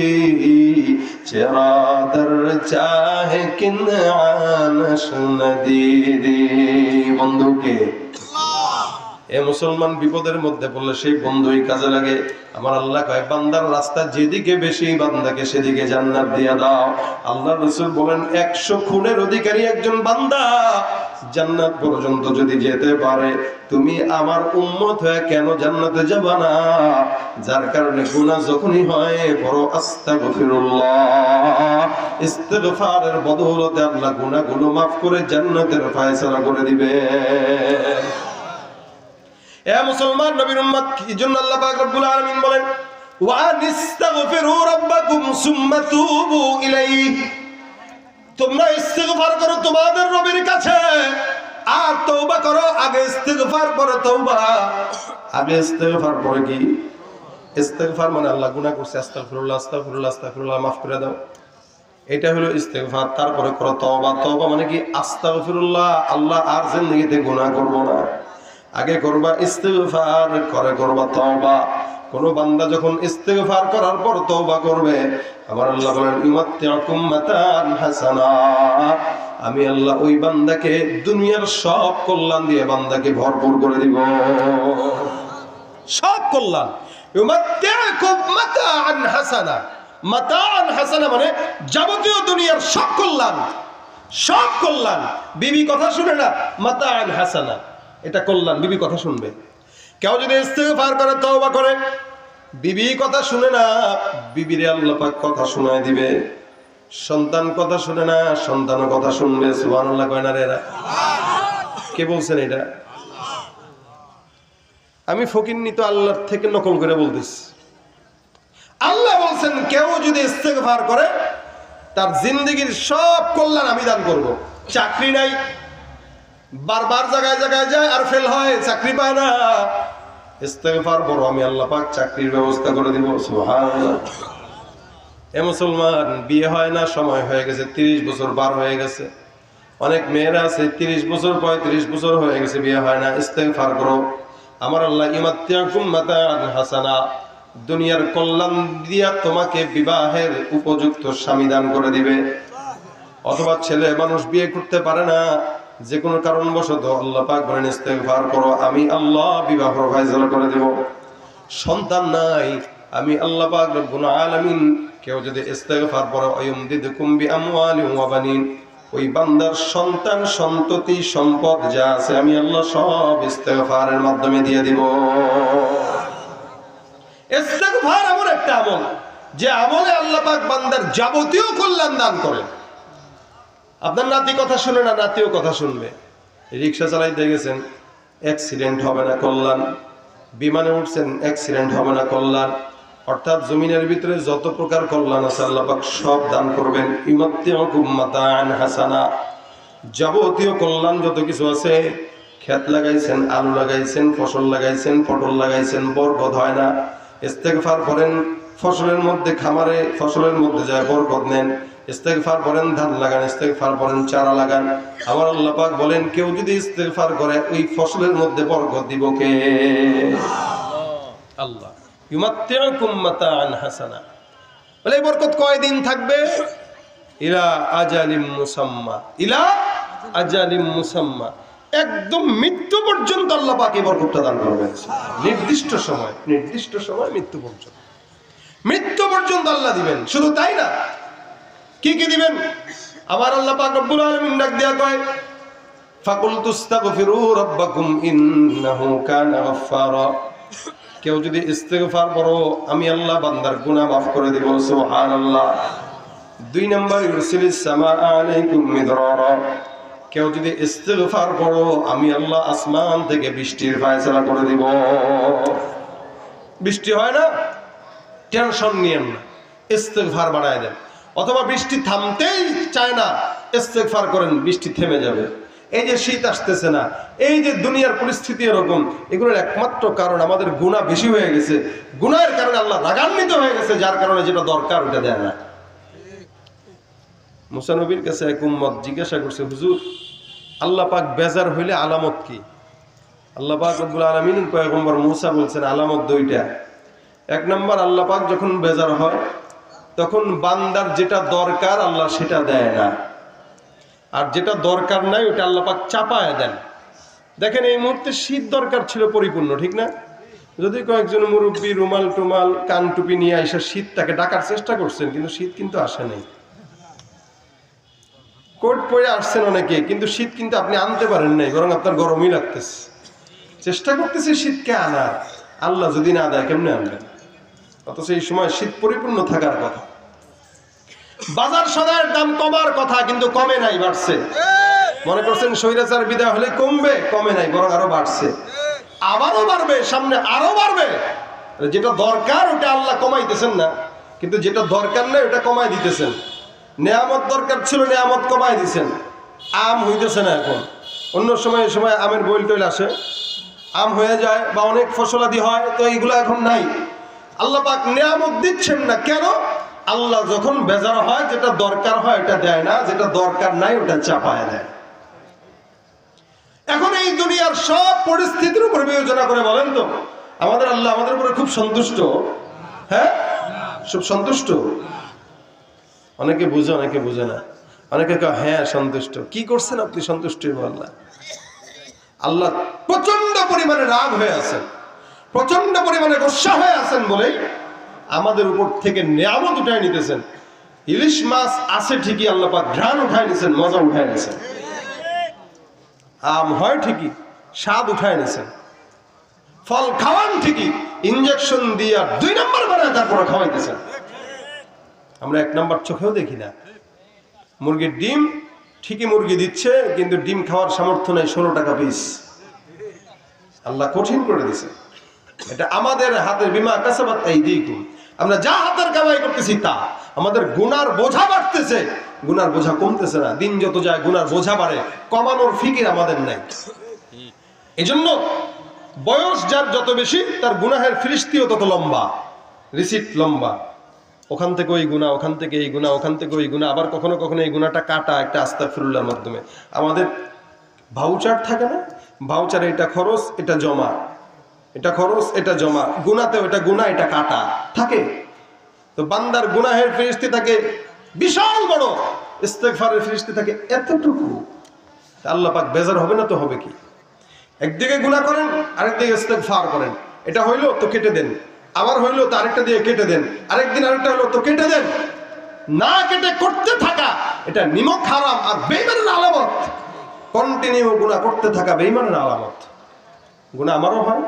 Speaker 1: চেরাদর চাহে কিনআনশ নদীদি। বন্ধুকে এ মুসলমান বিপদের মধ্যে পড়লে সেই বন্ধুই কাজে লাগে। আমার আল্লাহ কয়, বান্দার রাস্তা যেদিকে বেশি বান্দাকে সেদিকে জান্নাত দিয়া দাও। আল্লাহ রাসূল বলেন, 100 খুনের অধিকারী একজন বান্দা জান্নাত পর্যন্ত যদি যেতে পারে, তুমি আমার উম্মত হয়ে কেন জান্নাতে যাবা না? যার কারণে গুনাহ যখনই হয় বড় আস্তাগফিরুল্লাহ, ইস্তিগফারের বদৌলতে আল্লাহ গুনাহগুলো মাফ করে জান্নাতের ফয়সালা করে দিবে। এ মুসলমান নবীর উম্মত, কি জন্য আল্লাহ পাক রব্বুল আলামিন বলেন, ওয়া নিস্তাগফিরু রাব্বাকুম সুম্মা তুবু ইলাইহি, তোমরা ইস্তিগফার করো তোমাদের রবের কাছে আর তওবা করো। আগে ইস্তিগফার পরে তওবা। আগে ইস্তিগফার পরে কি? ইস্তিগফার মানে আল্লাহ গুনাহ করছে, আস্তাগফিরুল্লাহ আস্তাগফিরুল্লাহ আস্তাগফিরুল্লাহ, মাফ করে দাও, এটা হলো ইস্তিগফার। তারপরে করো তওবা। তওবা মানে কি? আস্তাগফিরুল্লাহ, আল্লাহ আর জিন্দেগিতে গুনাহ করব না। আগে করবা ইস্তিগফার, করে করবা তওবা। কোন বান্দা যখন ইস্তিগফার করার পর তওবা করবে, আমার আল্লাহ বলেন, ইমাত্তিউকুম মাতাআন হাসানা, আমি আল্লাহ ওই বান্দাকে দুনিয়ার সব কল্যাণ দিয়ে বান্দাকে ভরপুর করে দিব। সব কল্যাণ। ইমাত্তিউকুম মাতাআন হাসানা, মাতাআন হাসানা মানে যাবতীয় দুনিয়ার সব কল্যাণ, সব কল্যাণ। বিবি কথা শুনে না, মাতাআন হাসানা, এটা কল্যাণ, বিবি কথা শুনবে। কেউ যদি ইস্তিগফার করে তওবা করে, বিবি কথা শুনে না, বিবিরে আল্লাহ পাক কথা শোনায় দিবে। সন্তান কথা শুনে না, সন্তানও কথা শুনবে। সুবহানাল্লাহ কয় না রে? এরা কে বলছেন এটা? আমি ফকিন্নি তো আল্লাহর থেকে নকল করে বলতেছি। আল্লাহ বলছেন, কেউ যদি ইস্তিগফার করে তার জিন্দেগীর সব কল্যাণ আমি দান করব। চাকরি নাই, বারবার জায়গায় জায়গায় যায় আর ফেল হয়, চাকরি পায় না, ইস্তিগফার বড়, আমি আল্লাহ পাক চাকরির ব্যবস্থা করে দিব। সুবহানাল্লাহ। এ মুসলমান, বিয়ে হয় না, সময় হয়ে গেছে, 30 বছর পার হয়ে গেছে। অনেক মেয়েরা আছে 30 বছর 35 বছর হয়ে গেছে, বিয়ে হয় না। ইস্তিগফার করো। আমার আল্লাহ ইমাত্তিউকুম মাতাআন হাসানা, দুনিয়ার কল্যাণ দিয়া তোমাকে বিবাহের উপযুক্ত স্বামী দান করে দিবে। অথবা ছেলে মানুষ বিয়ে করতে পারে না, যে কোনো কারণবশত, আল্লাহ পাক বলেন ইস্তিগফার করো, আমি আল্লাহ বিবাহের ফয়সালা করে দেব। সন্তান নাই, আমি আল্লাহ পাক রব্বুল আলামিন, কেউ যদি ইস্তিগফার পড়ে, আয়ুমদিদকুম বিআমওয়ালিন ওয়া বানিন, ওই বান্দার সন্তান সন্ততি সম্পদ যা আছে আমি আল্লাহ সব ইস্তেগফারের মাধ্যমে দিয়ে দিব। ইস্তেগফার এমন একটা আমল যে আমলে আল্লাহ পাক বান্দার যাবতীয় কল্যাণ দান করেন। আপনার নাতি কথা শুনে না, নাতিও কথা শুনবে। রিক্সা চালাইতে গেছেন, অ্যাক্সিডেন্ট হবে না কল্যাণ। বিমানে উঠছেন, অ্যাক্সিডেন্ট হবে না কল্যাণ। অর্থাৎ জমিনের ভিতরে যত প্রকার কল্যাণ আছে আল্লাহ পাক সব দান করবেন। ইমাত্তিউকুম মাতাআন হাসানা, যাবতীয় কল্যাণ যত কিছু আছে, ক্ষেত লাগাইছেন, আলু লাগাইছেন, ফসল লাগাইছেন, পটল লাগাইছেন, বরকত হয় না। ইস্তেগফার করেন, ফসলের মধ্যে খামারে ফসলের মধ্যে যায় বরকত নেন। ইস্তেগফার করেন, ধান লাগান, ইস্তেগফার করেন, চারা লাগান। আমার আল্লাহ পাক বলেন কেউ যদি ইস্তেগফার করে ওই ফসলের মধ্যে বরকত দিব কে? আল্লাহ। ইউমাত্তিউকুম মাতাআন হাসানা, বলে এই বরকত কয়দিন থাকবে? ইলা আজালিম মুসাম্মা, ইলা আজালিম মুসাম্মা, একদম মৃত্যু পর্যন্ত আল্লাহ পাক এই বরকতটা দান করবেন। নির্দিষ্ট সময়, নির্দিষ্ট সময় মৃত্যু পর্যন্ত, মৃত্যু পর্যন্ত আল্লাহ দিবেন। শুধু তাই না, কি কি দিবেন? আমার আল্লাহ পাক রব্বুল আলামিন ডাক দিয়া কয় ফাকুলতু আস্তাগফিরু রাব্বাকুম ইন্নাহু কানা গাফফারা, কেউ যদি ইস্তেগফার করো আমি আল্লাহ বান্দার গুনাহ মাফ করে দেব। সুবহানাল্লাহ। 2 নম্বর ইউরসিলিস সামা আলাইকুম মিদরারা, কেউ যদি ইস্তেগফার করো আমি আল্লাহ আসমান থেকে বৃষ্টির ফয়সালা করে দেব। বৃষ্টি হয় না, টেনশন নিয়েন না, ইস্তেগফার বাড়ায় দেন। অথবা বৃষ্টি থামতেই চায় না, ইস্তেগফার করেন, বৃষ্টি থেমে যাবে। এই যে শীত আসতেছে না, এই যে দুনিয়ার পরিস্থিতি এরকম, এগুলোর একমাত্র কারণ আমাদের গুনাহ বেশি হয়ে গেছে। গুনাহের কারণে আল্লাহ রাগান্বিত হয়ে গেছে, যার কারণে যেটা দরকার ওটা দেয় না। মুসা নবীর কাছে এক উম্মত জিজ্ঞাসা করছে, হুজুর আল্লাহ পাক বেজার হইলে আলামত কি? আল্লাহ পাক রব্বুল আলামিন পয়গম্বর মুসা বলছেন আলামত 2টা। 1 নম্বর, আল্লাহ পাক যখন বেজার হয় তখন বান্দার যেটা দরকার আল্লাহ সেটা দেয় না, আর যেটা দরকার নাই ওটা আল্লাহ পাক চাপায় দেন। দেখেন এই মুহূর্তে শীত দরকার ছিল পরিপূর্ণ, ঠিক না? যদি কয়েকজন মুরব্বী রুমাল টুমাল কান টুপি নিয়ে এসে শীতটাকে ডাকার চেষ্টা করছেন, কিন্তু শীত কিন্তু আসে নাই। কোট পরে আসছেন অনেকে, কিন্তু শীত কিন্তু আপনি আনতে পারেন নাই, বরং আপনার গরমই লাগতেছে। চেষ্টা করতেছে শীতকে আনার, আল্লাহ যদি না দেয় কেমনে আনবেন? অথচ এই সময় শীত পরিপূর্ণ থাকার কথা। বাজার সদায়ের দাম কমার কথা, কিন্তু কমে নাই, বাড়ছে। মনে করছেন স্বৈরাচার বিদায় হলে কমবে, কমে নাই, বরং আরো বাড়ছে। আবারও বাড়বে, সামনে আরো বাড়বে। যেটা দরকার ওটা আল্লাহ কমাইতেছেন না, কিন্তু যেটা দরকার নেই ওটা কমাই দিতেছেন। নেয়ামত দরকার ছিল, নেয়ামত কমাই দিচ্ছেন। আম হইতেছে না এখন, অন্য সময় এই সময় আমের বইল টইল আসে, আম হয়ে যায় বা অনেক ফসলাদি হয়, তো এইগুলো এখন নাই। আল্লাহ পাক নেয়ামত দিচ্ছেন না কেন? আল্লাহ যখন বেজার হয় যেটা দরকার হয় এটা দেয় না, যেটা দরকার নাই ওটা চাপায় দেয়। এখন এই দুনিয়ার সব পরিস্থিতির উপর বিবেচনা করে বলেন তো আমাদের আল্লাহ আমাদের উপরে খুব সন্তুষ্ট? হ্যাঁ, খুব সন্তুষ্ট। অনেকে বুঝে, অনেকে বুঝে না। অনেকে কয় হ্যাঁ সন্তুষ্ট। কি করছেন আপনি সন্তুষ্ট? আল্লাহ আল্লাহ প্রচন্ড পরিমাণে রাগ হয়ে আছেন, প্রচন্ড পরিমাণে গোসা হয়ে আছেন বলেই আমাদের উপর থেকে নিয়ামত উঠায় নিতেছেন। ইলিশ মাছ আছে ঠিকই, আল্লাহ পাক ঘ্রাণ উঠায় নিছেন, মজা উঠায় নিছেন। আম হয় ঠিকই, স্বাদ উঠায় নিছেন। ফল খাওয়ান ঠিকই, ইনজেকশন দিয়ে 2 নম্বর বানায় তারপরে খাওয়াইতেছেন। আমরা 1 নম্বর চোখেও দেখি না। মুরগির ডিম ঠিকই মুরগি দিচ্ছে, কিন্তু ডিম খাওয়ার সামর্থ্য নেই, 16 টাকা পিস। আল্লাহ কঠিন করে দিছে। এটা আমাদের হাতের, বিমা কাসাবাত আইদিকুম, আমরা যা হাতের কামাই করতেছি তা। আমাদের গুনার বোঝা বাড়তেছে, গুনার বোঝা কমতেছে না। দিন যত যায় গুনার বোঝা বাড়ে, কমানোর ফিকির আমাদের নাই। এজন্য বয়স যার যত বেশি তার গুনাহের ফিরিস্তিও তত লম্বা, রিসিট লম্বা। ওখান থেকে ওই গুনাহ, ওখান থেকে এই গুনাহ, ওখান থেকে ওই গুনাহ। আবার কখনো কখনো এই গুনাহটা কাটা একটা আস্তাগফিরুল্লাহর মাধ্যমে। আমাদের ভাউচার থাকে না, ভাউচারে এটা খরচ, এটা জমা, এটা খরচ, এটা জমা। গুনাহতেও এটা গুনাহ, এটা কাটা থাকে। তো বান্দার গুনাহের ফেরেশতা থাকে বিশাল বড়, ইস্তেগফারের ফেরেশতা থাকে এতটুকু। আল্লাহ পাক বেজার হবে না তো হবে কি? একদিকে গুনাহ করেন, আরেকদিকে ইস্তেগফার করেন। এটা হইলো তো কেটে দেন, আবার হইলো তো আরেকটা দিয়ে কেটে দেন, আরেকদিন আরেকটা হলো তো কেটে দেন। না কেটে করতে থাকা, এটা নিমক হারাম আর বেঈমানের আলামত। কন্টিনিউ গুনাহ করতে থাকা বেঈমানের আলামত। গুনাহ আমারও হয়,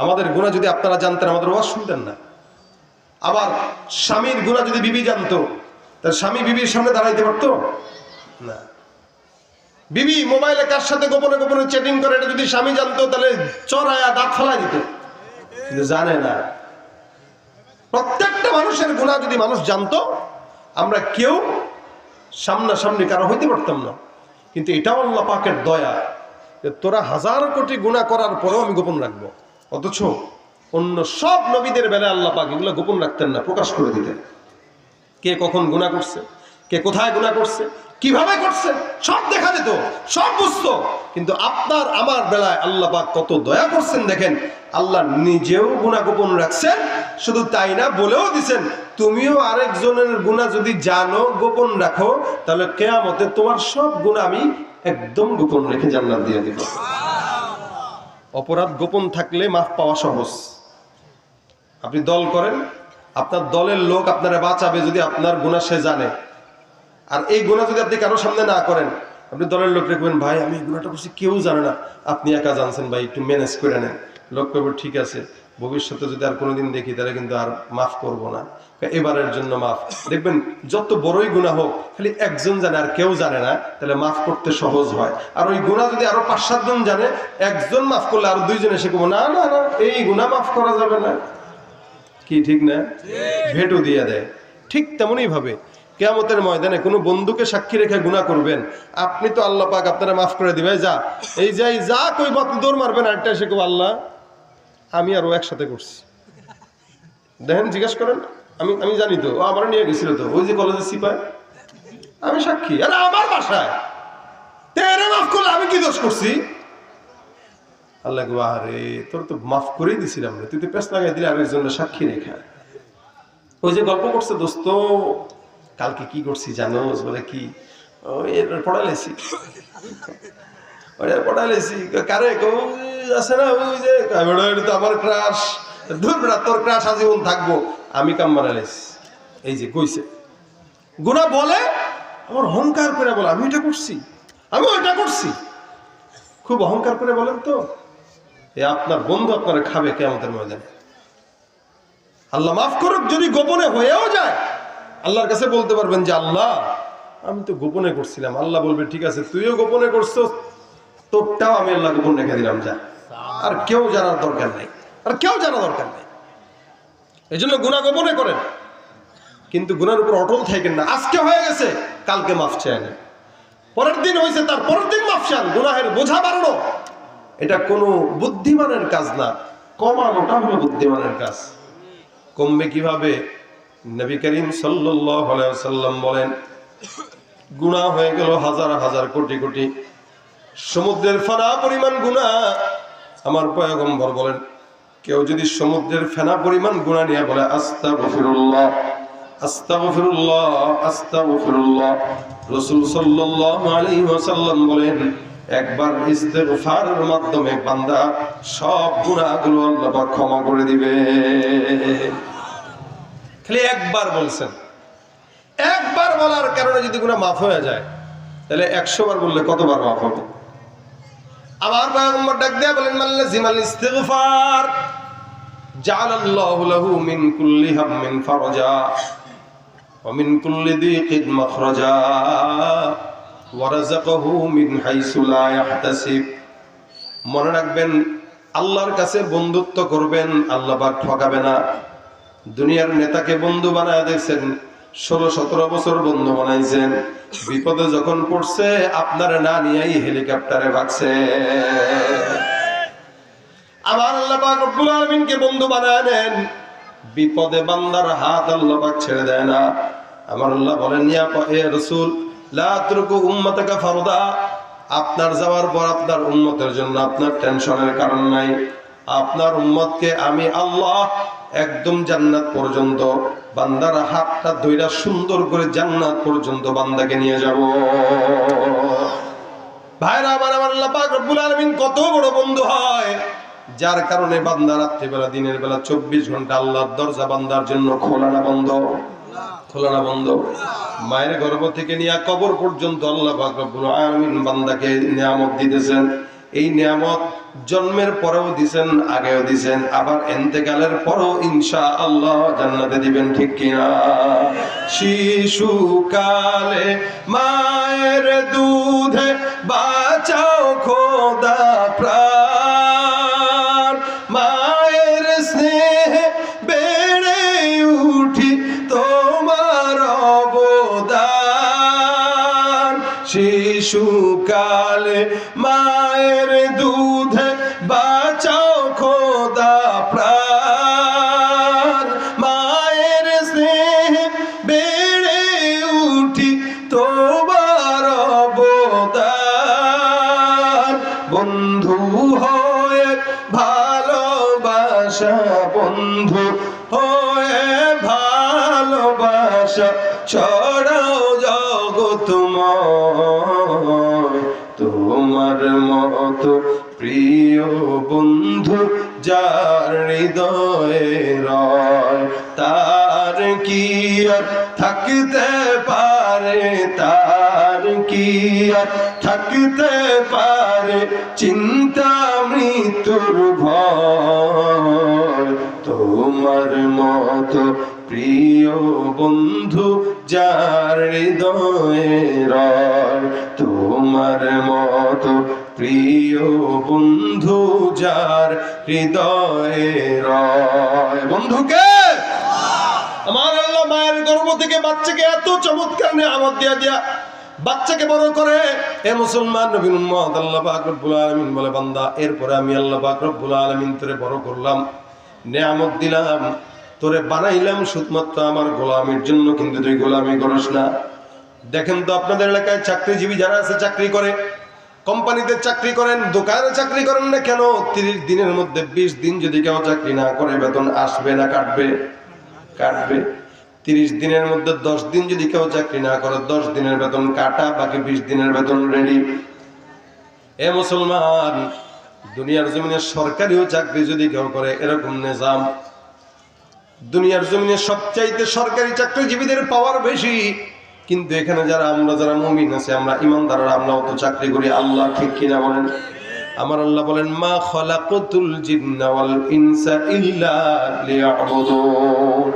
Speaker 1: আমাদের গুনাহ যদি আপনারা জানতেন আমাদের ওয়াজ শুনতেন না। আবার স্বামীর গুনাহ যদি বিবি জানতো, তার স্বামী বিবির সামনে দাঁড়াইতে পারতো না। বিবি মোবাইলে কার সাথে গোপনে গোপনে চ্যাটিং করে, এটা যদি স্বামী জানতো তাহলে চড়ায়া দাঁত ফেলাই দিত, কিন্তু জানে না। প্রত্যেকটা মানুষের গুনাহ যদি মানুষ জানতো, আমরা কেউ সামনাসামনি কারো হইতে পারতাম না। কিন্তু এটাও আল্লাহ পাকের দয়া যে তোরা 1000 কোটি গুনাহ করার পরেও আমি গোপন রাখবো। অথচ অন্য সব নবীদের বেলায় আল্লাহ পাক এগুলো গোপন রাখতেন না, প্রকাশ করে দিতেন। কে কখন গুনাহ করছে, কে কোথায় গুনাহ করছে, কিভাবে করছে, সব দেখা যেত, সব বুঝতো। কিন্তু আপনার আমার বেলায় আল্লাহ পাক কত দয়া করছেন দেখেন। আল্লাহ নিজেও গুনাহ গোপন রাখছেন, শুধু তাই না বলেও দিছেন তুমিও আরেকজনের গুনাহ যদি জানো, গোপন রাখো, তাহলে কিয়ামতে তোমার সব গুনাহ আমি একদম গোপন রেখে জান্নাত দিয়ে দিব। অপরাধ গোপন থাকলে মাফ পাওয়া সহজ। আপনি দল করেন, আপনার দলের লোক আপনারা বাঁচাবে যদি আপনার গুনাহ সে জানে। আর এই গুনাহ যদি আপনি কারো সামনে না করেন, আপনি দলের লোক রেখবেন, ভাই আমি এই গুনাহটা করছি, কেউ জানে না, আপনি একা জানছেন, ভাই একটু ম্যানেজ করে নেন। লোক করবে ঠিক আছে, ভবিষ্যতে যদি আর কোনোদিন দেখি তাহলে কিন্তু আর মাফ করব না, এবারের জন্য মাফ। দেখবেন যত বড়ই গুনাহ হোক, খালি একজন জানে আর কেউ জানে না, তাহলে মাফ করতে সহজ হয়। আর ওই গুনাহ যদি আরো 5-7 জন জানে, একজন মাফ করলে আরো 2 জন এসে কব না না না এই গুনাহ মাফ করা যাবে না, কি ঠিক না, ভেটো দিয়ে দেয়। ঠিক তেমনই ভাবে কিয়ামতের ময়দানে কোনো বন্ধুকে সাক্ষী রেখে গুনাহ করবেন, আপনি তো আল্লাহ পাক আপনারা মাফ করে দিবে, যা এই যাই যা কইব আপনি দৌড় মারবেন, আরেকটা এসে কব আল্লাহ আমি আর ও একসাথে করছি। দেখেন জিজ্ঞেস করেন, আমি জানি তো, ও আমার নিয়ে গেছিল তো ওই যে কলেজে সিপাই, আমি সাক্ষী, আরে আমার বাসায় তেরে মাফ করলে আমি কি দোষ করছি? আল্লাহ কইবো আরে তোর তো মাফ করেই দিছিলাম রে, তুই তো পেছ লাগাই দিলে আরেকজনের সাক্ষী রেখা। ওই যে গল্প করছে দোস্ত কালকে কি করছি জানোস, বলে কি পড়াইছি পড়াইছি কারে আছে না ওই যে আমার ক্রাশ, তোর ক্রাশ আজীবন থাকবো, আমি কাম বানাইছি। এই যে কইছে গুনাহ বলে আমার অহংকার করে বলে আমি এটা করছি, আমি ওইটা করছি, খুব অহংকার করে বলেন তো, এ আপনার বন্ধু আপনারা খাবে কিয়ামতের ময়দানে। আল্লাহ মাফ করুক, যদি গোপনে হয়েও যায় আল্লাহর কাছে বলতে পারবেন যে আল্লাহ আমি তো গোপনে করছিলাম। আল্লাহ বলবে ঠিক আছে তুইও গোপনে করছো, তোরটাও আমি আল্লাহ গোপন রেখে দিলাম, যা, আর কেউ জানার দরকার নেই, আর কেউ জানা দরকার নেই। এই জন্য গুনাহ গোপনে করেন, কিন্তু গুনার উপর অটল থাকেন না। আজকে হয়ে গেছে কালকে মাফ চায় না, পরের দিন হয়েছে তার পরের দিন মাফ চান, গুনাহের বোঝা বাড়ানো এটা কোনো বুদ্ধিমানের কাজ না, কমানোটা হলো বুদ্ধিমানের কাজ। কমবে কিভাবে? নবী করিম সাল্লাল্লাহু আলাইহি ওয়াসাল্লাম বলেন গুনাহ হয়ে গেল হাজার হাজার কোটি কোটি, সমুদ্রের ফেনা পরিমাণ গুনাহ। আমার পয়গম্বর বলেন কেউ যদি সমুদ্রের ফেনা পরিমাণ গুনাহ নিয়ে বলে আস্তাগফিরুল্লাহ আস্তাগফিরুল্লাহ আস্তাগফিরুল্লাহ, রাসূল সাল্লাল্লাহু আলাইহি ওয়াসাল্লাম বলেন একবার ইস্তেগফারের মাধ্যমে বান্দা সব গুনাহগুলো আল্লাহ পাক ক্ষমা করে দিবে। খালি একবার বলছেন, একবার বলার কারণে যদি গুনাহ মাফ হয়ে যায় তাহলে 100 বার বললে কতবার মাফ হবে? আমার পয়গম্বর ডাক দেয়া বলেন মাল্লাজিমাল ইস্তিগফার জাআলাল্লাহু লাহু মিন কুল্লি হাম্মিন ফারজা ওয়া মিন কুল্লি দিকিন মাখরাজা ওয়া রাযাকাহু মিন হাইসু লা ইয়াহতাসিব। মনে রাখবেন আল্লাহর কাছে বন্ধুত্ব করবেন, আল্লাহ পাক ঠকাবে না। দুনিয়ার নেতাকে বন্ধু বানায় দেখছেন, 16-17 বছর বন্ধু বানাইছেন, বিপদে যখন পড়ছে আপনারে না নিয়েই হেলিকপ্টারে ভাগছে। আমার আল্লাহ পাক রব্বুল আলামিনকে বন্ধু বানায় নেন, বিপদে বান্দার হাত আল্লাহ পাক ছেড়ে দেয় না। আমার আল্লাহ বলেন ইয়া রাসূল লা তুরকু উম্মাতাকা ফারদা, আপনার যাওয়ার পর আপনার উম্মতের জন্য আপনার টেনশনের কারণ নাই। আপনার উম্মতকে আমি আল্লাহ একদম জান্নাত পর্যন্ত বান্দার হাতটা ধইরা সুন্দর করে জান্নাত পর্যন্ত বান্দাকে নিয়ে যাব। ভাইরা আমার, আমার আল্লাহ পাক রব্বুল আলামিন কত বড় বন্ধু হয়, যার কারণে বান্দা রাত্রিবেলা দিনের বেলা 24 ঘন্টা আল্লাহর দরজা বান্দার জন্য খোলা না বন্ধ? খোলা না বন্ধ? মায়ের গর্ভ থেকে নিয়ে কবর পর্যন্ত আল্লাহ পাক রব্বুল আলামিন বান্দাকে নিয়ামত দিতেছেন। এই নিয়ামত জন্মের পরেও দিবেন, আগেও দিবেন, আবার ইন্তেকালের পরেও ইনশাআল্লাহ জান্নাতে দিবেন, ঠিক কিনা? শিশুকালে মায়ের দুধে বাঁচাও খোদা প্রাণ, মায়ের স্নেহে বেড়ে উঠি তোমার অবদান। শিশুকালে মায়ের দুধে বাঁচাও খোদা প্রাণ, মায়ের স্নেহে বেড়ে উঠি তোমার অবদান। বন্ধু হয়ে ভালোবাসা, বন্ধু হয়ে ভালোবাসা ছড়াও জগৎময়। তোমার মতো প্রিয় বন্ধু যার হৃদয়ে রয়, তার কি আর থাকতে পারে, তার কি আর থাকতে পারে চিন্তা মৃত্যুর ভয়। তোমার মতো প্রিয় বন্ধু যার হৃদয়ে রয়, তোমার মতো প্রিয় বন্ধু যার হৃদয়ে রয়। বন্ধুকে আমার আল্লাহ মায়ের গর্ভ থেকে বাচ্চাকে এত চমৎকার নিয়ামত দিয়া দিয়া বাচ্চাকে বড় করে। এ মুসলমান নবীর উম্মত, আল্লাহ পাক রব্বুল আলামিন বলে, বান্দা এরপরে আমি আল্লাহ পাক রব্বুল আলামিন তোরে বড় করলাম, নিয়ামত দিলাম, তোরে বানাইলাম শুধুমাত্র আমার গোলামির জন্য, কিন্তু তুই গোলামি করিস না। দেখেন তো আপনাদের এলাকায় চাকরিজীবী যারা আছে, চাকরি করে, কোম্পানিতে চাকরি করেন, দোকানে চাকরি করেন না কেন, 30 দিনের মধ্যে 20 দিন যদি কেউ চাকরি না করে বেতন আসবে না কাটবে? কাটবে। 30 দিনের মধ্যে 10 দিন যদি কেউ চাকরি না করে 10 দিনের বেতন কাটা, বাকি 20 দিনের বেতন রেডি। এ মুসলমান, দুনিয়ার জমিনে সরকারিও চাকরি যদি কেউ করে এরকম নিজাম। দুনিয়ার জমিনে সবচাইতে সরকারি চাকরিজীবীদের পাওয়ার বেশি, কিন্তু এখানে যারা আমরা যারা মুমিন আছে, আমরা ইমানদাররা, আমরাও তো চাকরি করি। আল্লাহ ঠিক কিনা বলেন? আমার আল্লাহ বলেন, মা খালাকাতুল জিন্না ওয়াল ইনসা ইল্লা লিয়াবুদুন।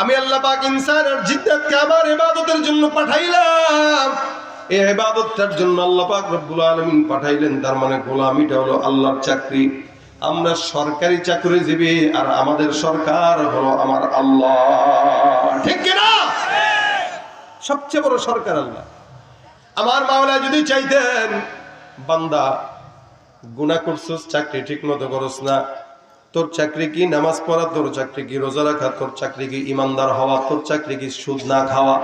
Speaker 1: আমি আল্লাহ পাক ইনসান আর জিন্নাতকে আমার ইবাদতের জন্য পাঠাইলাম। এই ইবাদতটার জন্য আল্লাহ পাক রব্বুল আলামিন পাঠাইলেন। তার মানে গোলামিটা হলো আল্লাহর চাকরি। আমরা সরকারি চাকরিজীবী আর আমাদের সরকার হলো আমার আল্লাহ, ঠিক কিনা? সবচেয়ে বড় সরকার আল্লাহ। আমার মাওলা যদি চাইতেন, বান্দা গুনাহ করছস, চাকরি ঠিক মতো করস না, তোর চাকরি কি নামাজ পড়া, তোর চাকরি কি রোজা রাখা, তোর চাকরি কি ইমানদার হওয়া, তোর চাকরি কি সুদ না খাওয়া,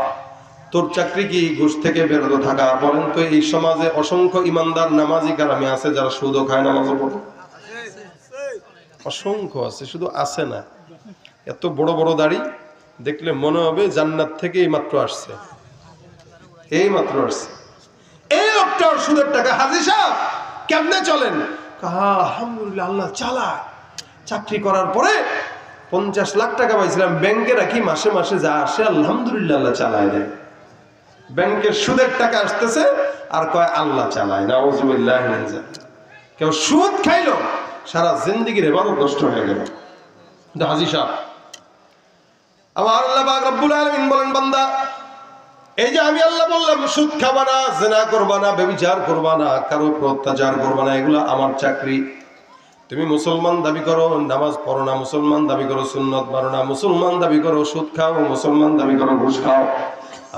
Speaker 1: তোর চাকরি কি ঘুষ থেকে বিরত থাকা? বলেন তো, এই সমাজে অসংখ্য ইমানদার নামাজি কারামি আছে যারা সুদও খায়, নামাজও পড়ে? অসংখ্য আছে, শুধু আছে না। এত বড় বড় দাড়ি, দেখলে মনে হবে জান্নাত থেকে এই মাত্র আসছে, এই মাত্র আসছে। এই লোকটা সুদের টাকা, হাজী সাহেব কেমনে চলেন? আলহামদুলিল্লাহ, আল্লাহ চালায়। চাকরি করার পরে 50 লাখ টাকা পাইছিলাম, ব্যাংকে রাখি, মাসে মাসে যা আসে আলহামদুলিল্লাহ আল্লাহ চালায় দেয়। ব্যাংকের সুদের টাকা আসতেছে আর কয় আল্লাহ চালায়। নাউযুবিল্লাহি মিন যালিক। কেউ সুদ খাইলো, সারা জিন্দেগির ইবাদত নষ্ট হয়ে গেল। হাজী সাহেব, আমার আল্লাহ পাক রব্বুল আলামিন বলেন, বান্দা এই যে আমি আল্লাহ বললাম সুদ খাবা না, জিনা করবা না, ব্যভিচার করবা না, কারো উপর অত্যাচার করবা না, এগুলো আমার চাকরি। তুমি মুসলমান দাবি করো, নামাজ পড়ো না, মুসলমান দাবি করো, সুন্নত মানো না, মুসলমান দাবি করো, সুদ খাও, মুসলমান দাবি করো, ঘুষ খাও।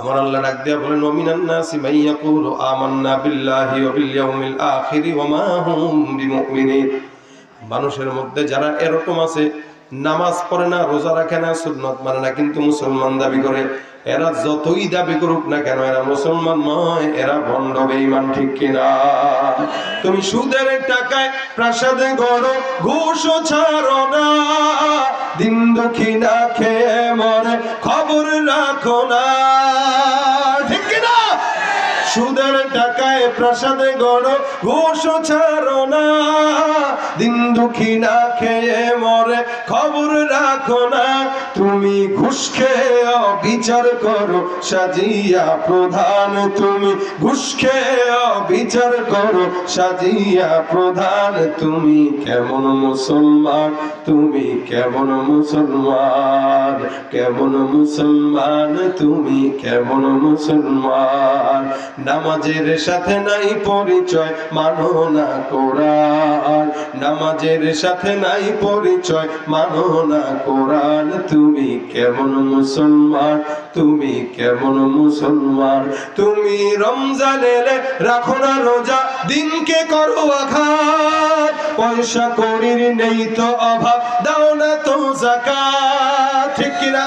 Speaker 1: আমার আল্লাহ ডাক দিয়া বলেন, ওয়ামিনান নাসি মান ইয়াকুলু আমান্না বিল্লাহি ওয়া বিল ইয়াউমিল আখির ওয়া মা হুম বিমুমিনিন। মানুষের মধ্যে যারা এরকম আছে, নামাজ পড়ে না, রোজা রাখে না, সুন্নত মানে না, কিন্তু মুসলমান দাবি করে, এরা যতই দাবি করুক না কেন এরা মুসলমান নয়, এরা ভণ্ড বেঈমান, ঠিক কিনা? তুমি সুদের টাকায় প্রাসাদে গড়ো, ঘুষ ছাড়ো না, দিন দুঃখী না খেয়ে মরে, খবর রাখো না, ঠিক কিনা? সুদের টাকায় প্রাসাদে গড়ো, ঘুষ ছাড়ো না, দিন দুঃখী না খেয়ে মরে, খবর রাখো না। তুমি তুমি ঘুষ খেয়ে বিচার করো সাজিয়া প্রধান, তুমি ঘুষ খেয়ে বিচার করো সাজিয়া প্রধান। তুমি কেমন মুসলমান, তুমি কেমন মুসলমান, কেমন মুসলমান, তুমি কেমন মুসলমান। নামাজের সাথে নাই পরিচয়, মানো না কোরআন, নামাজের সাথে নাই পরিচয়, মানো না কোরআন। তুমি কেমন মুসলমান, তুমি কেমন মুসলমান। তুমি রমজান এলে রাখো না রোজা, দিনকে করো আঘাত, পয়সা কড়ির নেই তো অভাব, দাও না তো যাকাত। ঠিক কিনা?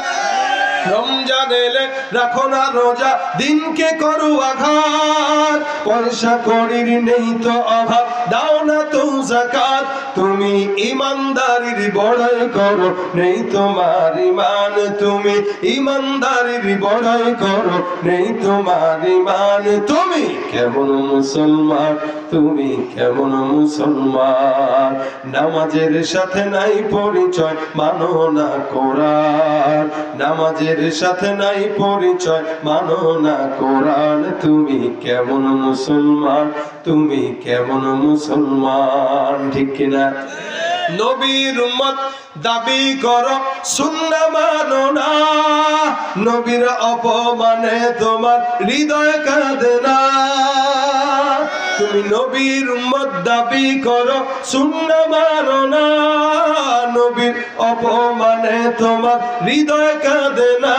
Speaker 1: রমজান এলে রাখো না রোজা, দিনকে করো আঘাত, পয়সা কড়ির নেই তো অভাব, দাও না তো যাকাত। তুমি ইমানদারির বড়াই করো, নেই তোমার ঈমান, তুমি ইমানদারির বড়াই করো, নেই তোমার ঈমান। তুমি কেমন মুসলমান, তুমি কেমন মুসলমান। নামাজের সাথে নাই পরিচয়, মানো না কোরআন, নামাজের সাথে নাই পরিচয়, মানো না কোরআন। তুমি কেমন মুসলমান, তুমি কেমন মুসলমান। ঠিক কিনা? নবীর উম্মত দাবি করো, সুন্নাহ মানো না, নবীর অপমানে তোমার হৃদয় কাঁদে না। তুমি নবীর উম্মত দাবি করো, সুন্নাহ মানো না, নবীর অপমানে তোমার হৃদয় কাঁদে না।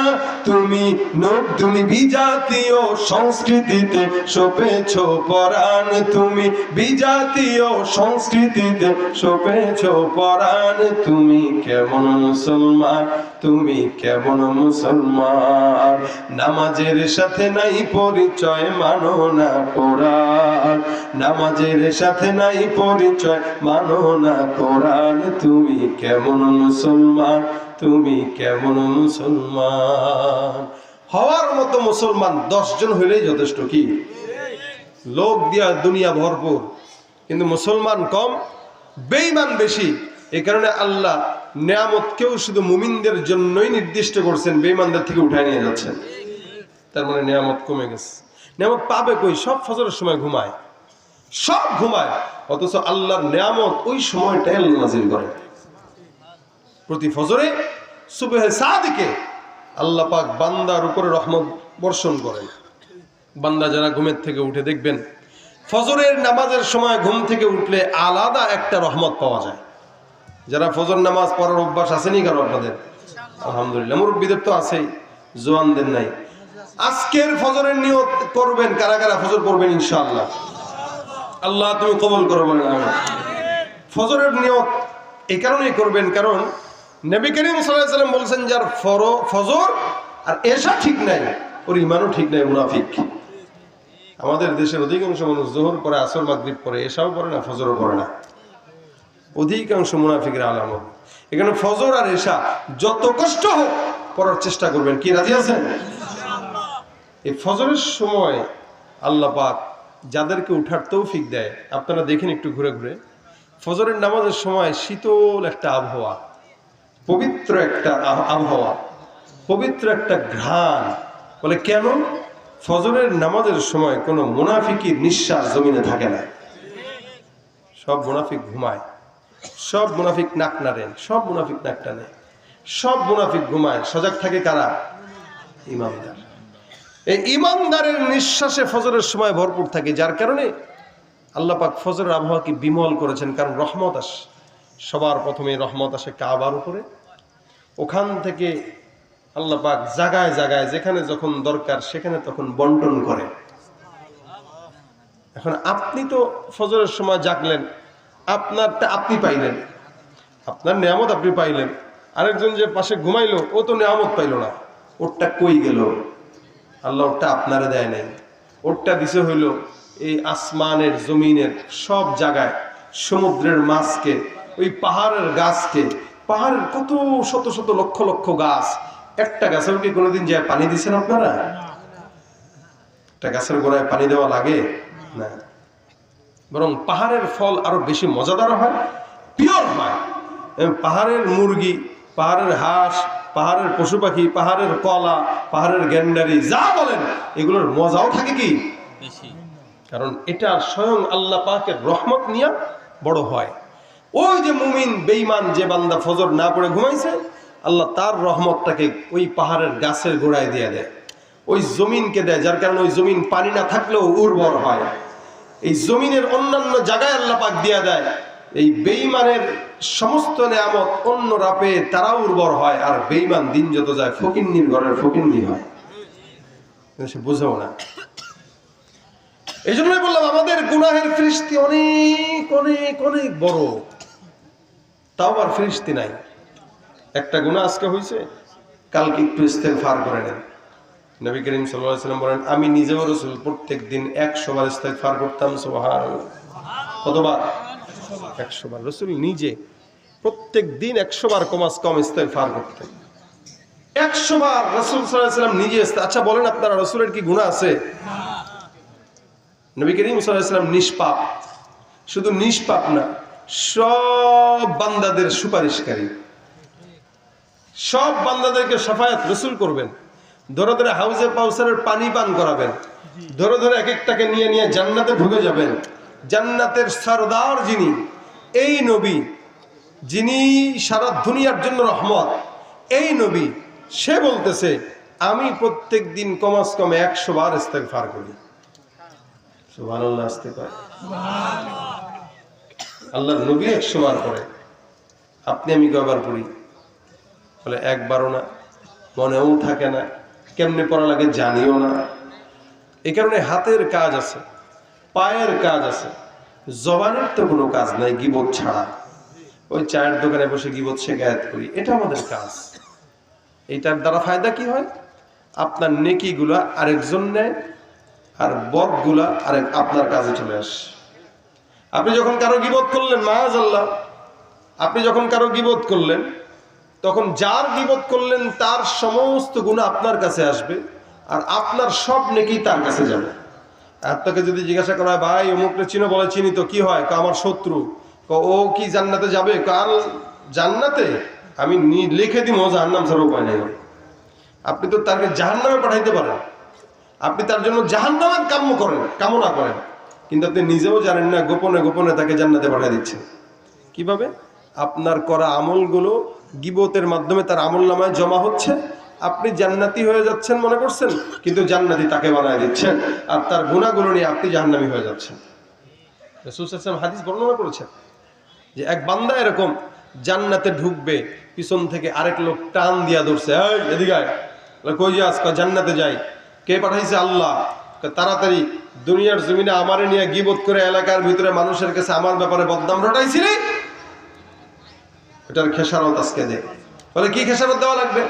Speaker 1: তুমি বিজাতীয় সংস্কৃতিতে সপেছো পরাণ, তুমি বিজাতীয় সংস্কৃতিতে সপেছো পরাণ। তুমি কেমন মুসলমান, তুমি কেমন মুসলমান। নামাজের সাথে নাই পরিচয়, মানো না কোরআন, নামাজের সাথে নাই পরিচয়, মানো না কোরআন। তুমি কেমন মুসলমান, তুমি কেমন মুসলমান। হওয়ার মতো মুসলমান 10 জন হইলেই যথেষ্ট। কি লোক দিয়া দুনিয়া ভরপুর, কিন্তু মুসলমান কম, বেঈমান বেশি। এই কারণে আল্লাহ নিয়ামতকেও শুধু মুমিনদের জন্যই নির্দিষ্ট করছেন, বেঈমানদের থেকে উঠায় নিয়ে যাচ্ছেন। তার মানে নিয়ামত কমে গেছে। নিয়ামত পাবে কই? সব ফজরের সময় ঘুমায়, সব ঘুমায়, অথচ আল্লাহর নিয়ামত ওই সময়টাই আল্লাহ নাযিল করে। প্রতি ফজরে সুবহে সাদিকে আল্লাহ পাক বান্দার উপরে রহমত বর্ষণ করেন। বান্দা যারা ঘুমের থেকে উঠে, দেখবেন ফজরের নামাজের সময় ঘুম থেকে উঠলে আলাদা একটা রহমত পাওয়া যায়। যারা ফজর নামাজ পড়ার অভ্যাস আসেনি কারো আপনাদের? আলহামদুলিল্লাহ, মুরব্বীদের তো আছেই, জওয়ানদের নাই। আজকের ফজরের নিয়ত করবেন, কারা কারা ফজর পড়বেন ইনশাআল্লাহ? আল্লাহ তুমি কবুল করো বলেন আমিন। ফজরের নিয়ত এই কারণেই করবেন, কারণ নবী করিম সাল্লাল্লাহু আলাইহি ওয়াসাল্লাম বলেছেন, যার ফজর আর এশা ঠিক নাই, ওর ঈমানও ঠিক নাই, মুনাফিক। আমাদের দেশের অধিকাংশ মানুষ যোহর পরে, আসর, মাগরিব পরে, এশাও পড়ে না, ফজরও পড়ে না। অধিকাংশ মুনাফিকের আলামত। এখানে ফজর আর এশা যত কষ্ট হোক পড়ার চেষ্টা করবেন। কি রাজি আছেন? এই ফজরের সময় আল্লাহ পাক যাদেরকে উঠার তৌফিক দেয়, আপনারা দেখেন একটু ঘুরে ঘুরে, ফজরের নামাজের সময় শীতল একটা আবহাওয়া, পবিত্র একটা আবহাওয়া, পবিত্র একটা ঘ্রাণ। বলে কেন? ফজরের নামাজের সময় কোনো মুনাফিকের নিঃশ্বাস জমিনে থাকে না। সব মুনাফিক ঘুমায়, সব মুনাফিক নাক নাড়েন, সব মুনাফিক নাক টানে, সব মুনাফিক ঘুমায়। সজাগ থাকে কারা? ইমানদার। এই ইমানদারের নিঃশ্বাসে ফজরের সময় ভরপুর থাকে, যার কারণে আল্লাহ পাক ফজরের আবহাওয়াকে বিমল করেছেন। কারণ রহমত আসে, সবার প্রথমে রহমত আসে কাবার উপরে। ওখান থেকে আল্লাহ পাক জায়গায় জায়গায় যেখানে যখন দরকার সেখানে তখন বন্টন করে। এখন আপনি তো ফজরের সময় জাগলেন, আপনারটা আপনি পাইলেন, আপনার নিয়ামত আপনি পাইলেন। আরেকজন যে পাশে ঘুমাইলো, ও তো নিয়ামত পাইল না, ওরটা কই গেল? আল্লাহ ওরটা আপনারে দেয় নাই, ওরটা দিছে হইল এই আসমানের, জমিনের সব জায়গায়, সমুদ্রের মাছকে, ওই পাহাড়ের গাছকে, পাহাড়ের কত শত শত লক্ষ লক্ষ গাছ, একটা গাছের কি কোনোদিন যায় পানি দিচ্ছেন আপনারা? একটা গাছের গোড়ায় পানি দেওয়া লাগে না, বরং পাহাড়ের ফল আরো বেশি মজাদার হয়, পিওর হয়। পাহাড়ের মুরগি, পাহাড়ের হাঁস, পাহাড়ের পশু পাখি, পাহাড়ের কলা, পাহাড়ের গ্যান্ডারি, যা বলেন এগুলোর মজাও থাকে কি বেশি, কারণ এটা স্বয়ং আল্লাহ পাকের রহমত নিয়ে বড় হয়। ওই যে মুমিন বেঈমান যে বান্দা ফজর না পড়ে ঘুমাইছে, আল্লাহ তার রহমতটাকে ওই পাহাড়ের গাছের গোড়ায় দিয়ে দেয়, ওই জমিনকে দেয়, যার কারণে ওই জমিন পানি না থাকলেও উর্বর হয়। এই জমিনের অন্যান্য জায়গায় আল্লাহ পাক দিয়ে দেয়। এই বেঈমানের সমস্ত নেয়ামত অন্য রাপে তারা উর্বর হয়, আর বেঈমান দিন যত যায় ফকিন্নির ঘরের ফকিন্নি হয়, সে বুঝেও না। এই জন্যই বললাম আমাদের গুনাহের ফিরিস্তি অনেক অনেক অনেক বড়, তাও আর ফিরিস্তি নাই। একটা গুনাহ আজকে হয়েছে, কালকে একটু ইস্তেগফার করে নেন। নবী করিম সাল্লাল্লাহু আলাইহি ওয়াসাল্লাম বলেন, আমি নিজেও রাসূল প্রত্যেক দিন 100 বার ইস্তেগফার করতাম। সুবহানাল্লাহ। কতবার? 100 বার। রাসূল নিজে প্রত্যেক দিন 100 বার কমাস কম ইস্তেগফার করতেন। 100 বার রাসূল সাল্লাল্লাহু আলাইহি ওয়াসাল্লাম নিজে। আচ্ছা বলেন আপনারা, রাসূলের কি গুনাহ আছে? নবী করিম সাল্লাল্লাহু আলাইহি ওয়াসাল্লাম নিষ্পাপ। শুধু নিষ্পাপ না, সব বান্দাদের সুপারিশকারী, সব বান্দাদেরকে শাফায়াত রাসূল করবেন। ধরে ধরে হাউজে কাউসারের পানি পান করাবেন, ধরে ধরে এক একটাকে নিয়ে নিয়ে জান্নাতে ঢুকে যাবেন। জান্নাতের সরদার যিনি, এই নবী যিনি সারা দুনিয়ার জন্য রহমত, এই নবী সে বলতেছে আমি প্রত্যেক দিন কমাস কমে 100 বার ইস্তেগফার করি। সুবহানাল্লাহ। আসতে পারে আল্লাহর নবী 100 বার করে, আপনি আমি কয়বার করি? বলে একবারও না, মনেও থাকে না, কেমনে পড়া লাগে জানিও না। এই কারণে হাতের কাজ আছে, পায়ের কাজ আছে, জবানের তো কোনো কাজ নাই গীবত ছাড়া। ওই চায়ের দোকানে বসে গীবত শেখায়াত করি, এটা আমাদের কাজ। এইটার দ্বারা ফায়দা কি হয়? আপনার নেকিগুলা আরেকজন নেয়, আর বদগুলা আরেক আপনার কাজে চলে আসে। আপনি যখন কারো গীবত করলেন, মাআযাল্লাহ, আপনি যখন কারো গীবত করলেন, তখন যার গীবত করলেন তার সমস্ত গুনাহ আপনার কাছে আসবে, আর আপনার সব নেকি তার কাছে যাবে। আপনাকে যদি জিজ্ঞাসা করা হয়, ভাই অমুকরে চিনো? বলে চিনি। তো কি হয়? আমার শত্রু। ও কি জান্নাতে যাবে? কাল জান্নাতে আমি লিখে দিব জাহান্নাম ছাড়া উপায় নেই। আপনি তো তাকে জাহান্নামে পাঠাইতে পারেন, আপনি তার জন্য জাহান্নামের কামনা করেন, কিন্তু আপনি নিজেও জানেন না গোপনে গোপনে তাকে জান্নাতে পাঠিয়ে দিচ্ছেন। কিভাবে? আপনার করা আমলগুলো গীবতের মাধ্যমে তার আমলনামায় জমা হচ্ছে, আপনি জান্নাতি হয়ে যাচ্ছেন মনে করছেন, কিন্তু জান্নাতি তাকে বানায় দিচ্ছেন, আর তার গুনাহগুলো নিয়ে আপনি জাহান্নামী হয়ে যাচ্ছেন। রাসূল সাল্লাল্লাহু আলাইহি ওয়াসাল্লাম হাদিস বর্ণনা করেছেন যে এক বান্দা এরকম জান্নাতে ঢুকবে, পিছন থেকে আরেক লোক টান দিয়া ধরছে, এই এদিকে আয়। কই যাস? জান্নাতে যাই। কে পাঠাইছে? আল্লাহ। তাড়াতাড়ি দুনিয়ার জমিনে আমারে নিয়ে গীবত করে এলাকার ভিতরে মানুষের কাছে আমার ব্যাপারে বদনাম রটাইছিলি, এটার খেসারত আজকে দে। বলে কি খেসারত দেওয়া লাগবে?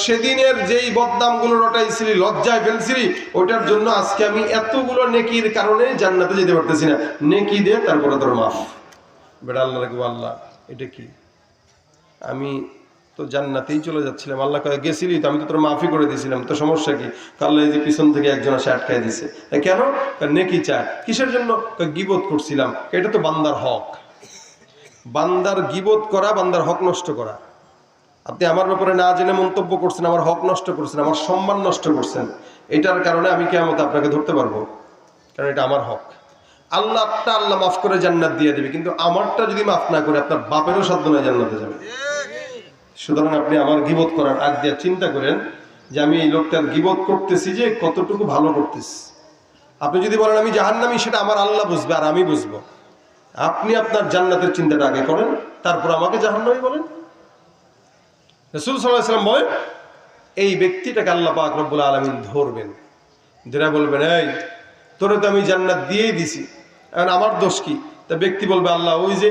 Speaker 1: সেদিনের যেই বদনামগুলো রটাইছিলি, লজ্জায় ফেলছিলি, ওইটার জন্য আজকে আমি এতগুলো নেকির কারণে জান্নাতে যেতে পারতেছি না, নেকি দে, তারপরে তোর মাফ। বেটা আল্লাহ রাখবো, আল্লাহ এটা কি? আমি তো জান্নাতেই চলে যাচ্ছিলাম। আল্লাহ কয়ে গেছিলি তো, আমি তো তোর মাফি করে দিয়েছিলাম, তো সমস্যা কি? আল্লাহ এই যে পিছন থেকে একজন আসে আটকায় দিছে। কেন? নেকি চায়। কিসের জন্য? গীবত করছিলাম। এটা তো বান্দার হক। বান্দার গীবত করা বান্দার হক নষ্ট করা। আপনি আমার ব্যাপারে না জেনে মন্তব্য করছেন, আমার হক নষ্ট করছেন, আমার সম্মান নষ্ট করছেন, এটার কারণে আমি কিয়ামতে আপনাকে ধরতে পারবো, কারণ এটা আমার হক। আল্লাহটা আল্লাহ মাফ করে জান্নাত দিয়ে দেবে, কিন্তু আমারটা যদি মাফ না করে আপনার বাপেরও সাধ্য নয় জান্নাতে যাবে। সুতরাং আপনি আমার গীবত করার আগ দিয়ে চিন্তা করেন যে আমি এই লোকটার গীবত করতেছি যে কতটুকু ভালো করতেছি। আপনি যদি বলেন আমি জাহান্নামী, সেটা আমার আল্লাহ বুঝবে আর আমি বুঝবো। আপনি আপনার জান্নাতের চিন্তাটা আগে করেন, তারপর আমাকে জাহান্নামী বলেন। রাসূল সাল্লাল্লাহু আলাইহি ওয়াসাল্লাম বলেন, এই ব্যক্তিটাকে আল্লাহ পাক রব্বুল আলামিন ধরবেন, যারা বলবেন এই তোরে তো আমি জান্নাত দিয়েই দিছি, এখন আমার দোষ কি? তা ব্যক্তি বলবে আল্লাহ ওই যে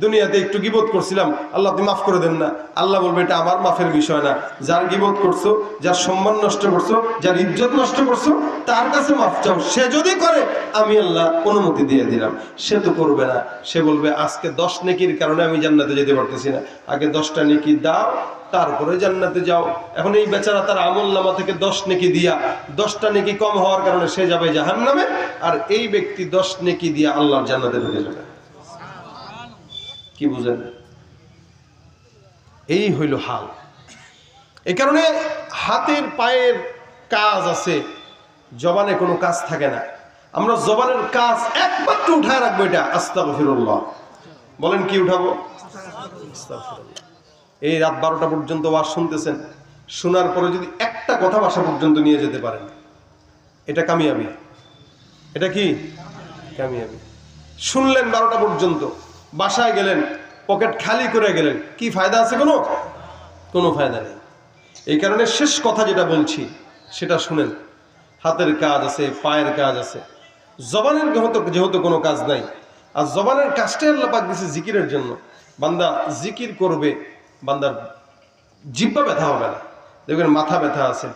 Speaker 1: দুনিয়াতে একটু গীবত করছিলাম, আল্লাহ আপনি মাফ করে দেন না। আল্লাহ বলবে এটা আমার মাফের বিষয় না, যার গীবত করছো, যার সম্মান নষ্ট করছো, যার ইজ্জত নষ্ট করছো, তার কাছে মাফ চাও। সে যদি করে আমি আল্লাহ অনুমতি দিয়ে দিলাম, সে তো করবে না। সে বলবে আজকে 10 নেকির কারণে আমি জান্নাতে যেতে পারতেছি না, আগে 10টা নেকি দাও, তারপরে জান্নাতে যাও। এখন এই বেচারা তার আমলনামা থেকে 10 নেকি দিয়া 10টা নেকি কম হওয়ার কারণে সে যাবে জাহান্নামে, আর এই ব্যক্তি 10 নেকি দিয়া আল্লাহর জান্নাতে ঢুকে যাবে। কি বুঝেন? এই হইল হাল। এই কারণে হাতের পায়ের কাজ আছে, জবানে কোনো কাজ থাকে না। আমরা জবানের কাজ একমাত্র উঠায় রাখবো, এটা আস্তাগফিরুল্লাহ। বলেন কি উঠাবো? আস্তাগফিরুল্লাহ। এই রাত 12টা পর্যন্ত ওয়াজ শুনতেছেন, শোনার পরে যদি একটা কথা বাসা পর্যন্ত নিয়ে যেতে পারেন, এটা কামিয়াবি। এটা কি কামিয়াবি? শুনলেন 12টা পর্যন্ত, বাসায় গেলেন, পকেট খালি করে গেলেন, কি ফায়দা আছে? কোনো ফায়দা নেই। এই কারণে শেষ কথা যেটা বলছি সেটা শুনেন। হাতের কাজ আছে, পায়ের কাজ আছে, জবানের যেহেতু কোনো কাজ নাই, আর জবানের কাজটাই আল্লাহ পাক দিয়েছে জিকিরের জন্য। বান্দা জিকির করবে, বান্দার জিহ্বা ব্যথা হবে না। দেখবেন মাথা ব্যথা আছে,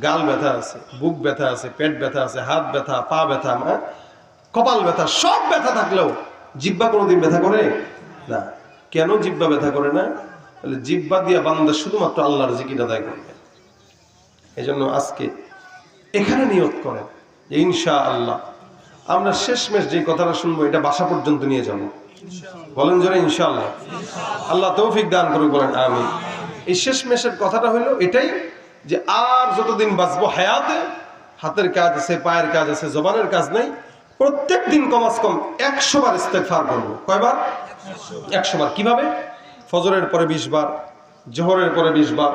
Speaker 1: গাল ব্যথা আছে, বুক ব্যথা আছে, পেট ব্যথা আছে, হাত ব্যথা, পা ব্যথা, কপাল ব্যথা, সব ব্যথা থাকলেও জিহ্বা কোনোদিন ব্যথা করে না। কেন জিহ্বা ব্যথা করে না? তাহলে জিহ্বা দিয়ে বান্দা শুধুমাত্র আল্লাহর জিকির আদায় করবে। এই জন্য আজকে এখানে নিয়ত করেন যে ইনশাআল্লাহ আমরা শেষমেশ যে কথাটা শুনবো এটা বাসা পর্যন্ত নিয়ে যাব। বলেন জোরে ইনশাআল্লাহ। আল্লাহ তৌফিক দান করুক, বলেন আমিন। এই শেষমেশের কথাটা হলো এটাই যে আর যতদিন বাঁচবো হায়াতে, হাতের কাজ আছে, পায়ের কাজ আছে, জবানের কাজ নাই, প্রত্যেক দিন কমাস কম 100 বার ইস্তেগফার করবো। কয়বার? 100 বার। কিভাবে? ফজরের পরে 20 বার, জোহরের পরে 20 বার,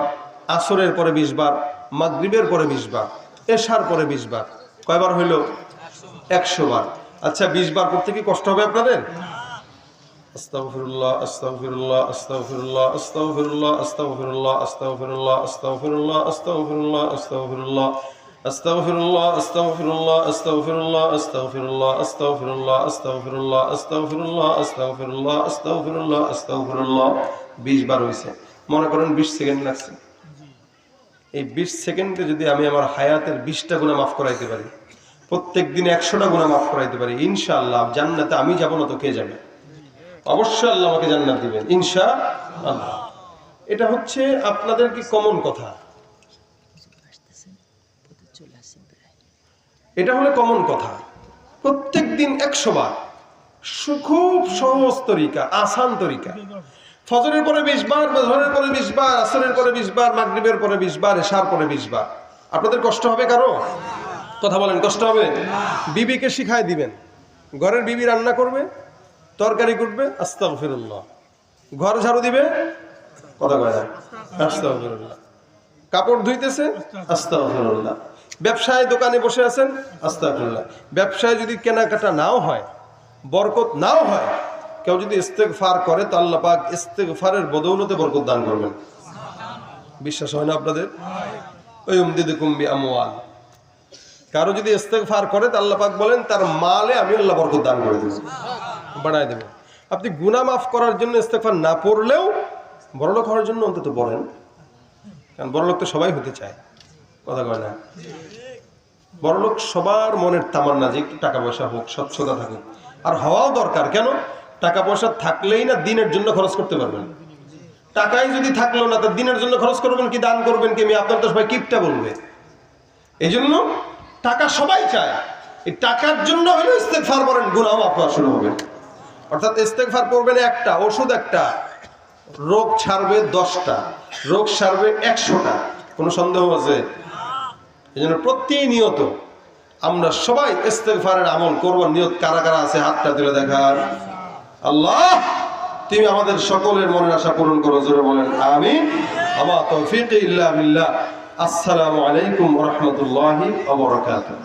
Speaker 1: আসরের পরে 20 বার, মাগরিবের পরে 20 বার, এশার পরে 20 বার। কয়বার হইল? 100 বার। আচ্ছা, 20 বার করতে কি কষ্ট হবে আপনাদের? আস্তাগফিরুল্লাহ, আস্তাগফিরুল্লাহ, আস্তাগফিরুল্লাহ, আস্তাগফিরুল্লাহ, আস্তাগফিরুল্লাহ, আস্তাগফিরুল্লাহ, আস্তাগফিরুল্লাহ, আস্তাগফিরুল্লাহ, আস্তাগফিরুল্লাহ, আস্তাগফিরুল্লাহ, আস্তাগফিরুল্লাহ, আস্তাগফিরুল্লাহ, আস্তাগফিরুল্লাহ, আস্তাগফিরুল্লাহ, আস্তাগফিরুল্লাহ, আস্তাগফিরুল্লাহ, আস্তাগফিরুল্লাহ, আস্তাগফিরুল্লাহ, আস্তাগফিরুল্লাহ। 20 বার হয়েছে। মনে করেন 20 সেকেন্ড লাগছে। এই 20 সেকেন্ডে যদি আমি আমার হায়াতের 20টা গুনাহ মাফ করাইতে পারি, প্রত্যেক দিন 100টা গুনাহ মাফ করাইতে পারি, ইনশাআল্লাহ জান্নাতে আমি যাব না তো কে যাবে? অবশ্যই আল্লাহ আমাকে জান্নাত দিবেন ইনশাআল্লাহ। এটা হচ্ছে আপনাদের কি কমন কথা, এটা হলো কমন কথা। প্রত্যেক দিন 100 বার, খুব সহজ তরিকা, আসান তরিকা। ফজরের পরে 20 বার, জোহরের পরে 20 বার, আসরের পরে 20 বার, মাগরিবের পরে 20 বার, এশার পরে 20 বার। আপনাদের কষ্ট হবে কারো? কথা বলেন, কষ্ট হবে? বিবিকে শিখায় দিবেন, ঘরের বিবি রান্না করবে, তরকারি করবে, আস্তাগফিরুল্লাহ। ঘর ঝাড়ু দিবে, কথা কয় না, আস্তাগফিরুল্লাহ। কাপড় ধুইতেছে, আস্তাগফিরুল্লাহ। ব্যবসায় দোকানে বসে আছেন, আস্তাগফিরুল্লাহ। ব্যবসায় যদি কেনাকাটা নাও হয়, বরকত নাও হয়, কেউ যদি ইস্তেগফার করে তো আল্লাহ পাক ইস্তেগফারের বদৌলতে বরকত দান করবেন। বিশ্বাস হয় না আপনাদের? ওই উমদিদুকুম বিআমওয়াল। কারো যদি ইস্তেগফার করে তো আল্লাহ পাক বলেন তার মালে আমি আল্লাহ বরকত দান করে দেব, বাড়ায় দেব। আপনি গুনাহ মাফ করার জন্য ইস্তেগফার না পড়লেও বড়লোক হওয়ার জন্য অন্তত পড়েন, কারণ বড়লোক তো সবাই হতে চায়, কথা কয় না? বড়লোক সবার মনের তামান্না যে একটু টাকা পয়সা হোক, স্বচ্ছতা থাকুক, আর হওয়াও দরকার। কেন? টাকা পয়সা থাকলেই না দিনের জন্য খরচ করতে পারবেন। টাকাই যদি থাকলো না তো দিনের জন্য খরচ করবেন কি, দান করবেন কি? আপনার তো সবাই কিপটা বলবে। এই জন্য টাকা সবাই চায়, এই টাকার জন্য হলো ইস্তেগফার করেন, গুনাহ মাফ হওয়া শুরু হবে। অর্থাৎ ইস্তেগফার করবেন একটা, ওষুধ একটা, রোগ ছাড়বে 10টা, রোগ সারবে 100টা। কোনো সন্দেহ আছে? এই জন্য প্রতিনিয়ত আমরা সবাই ইস্তেগফারের আমল করব। নিয়ত কারা কারা আছে হাতটা তুলে দেখার। আল্লাহ তুমি আমাদের সকলের মনের আশা পূরণ করো, জোরে বলেন আমিন। আমা তৌফিক ইল্লা বিল্লাহ। আসসালামু আলাইকুম ওয়া রাহমাতুল্লাহি ওয়া বারাকাতুহু।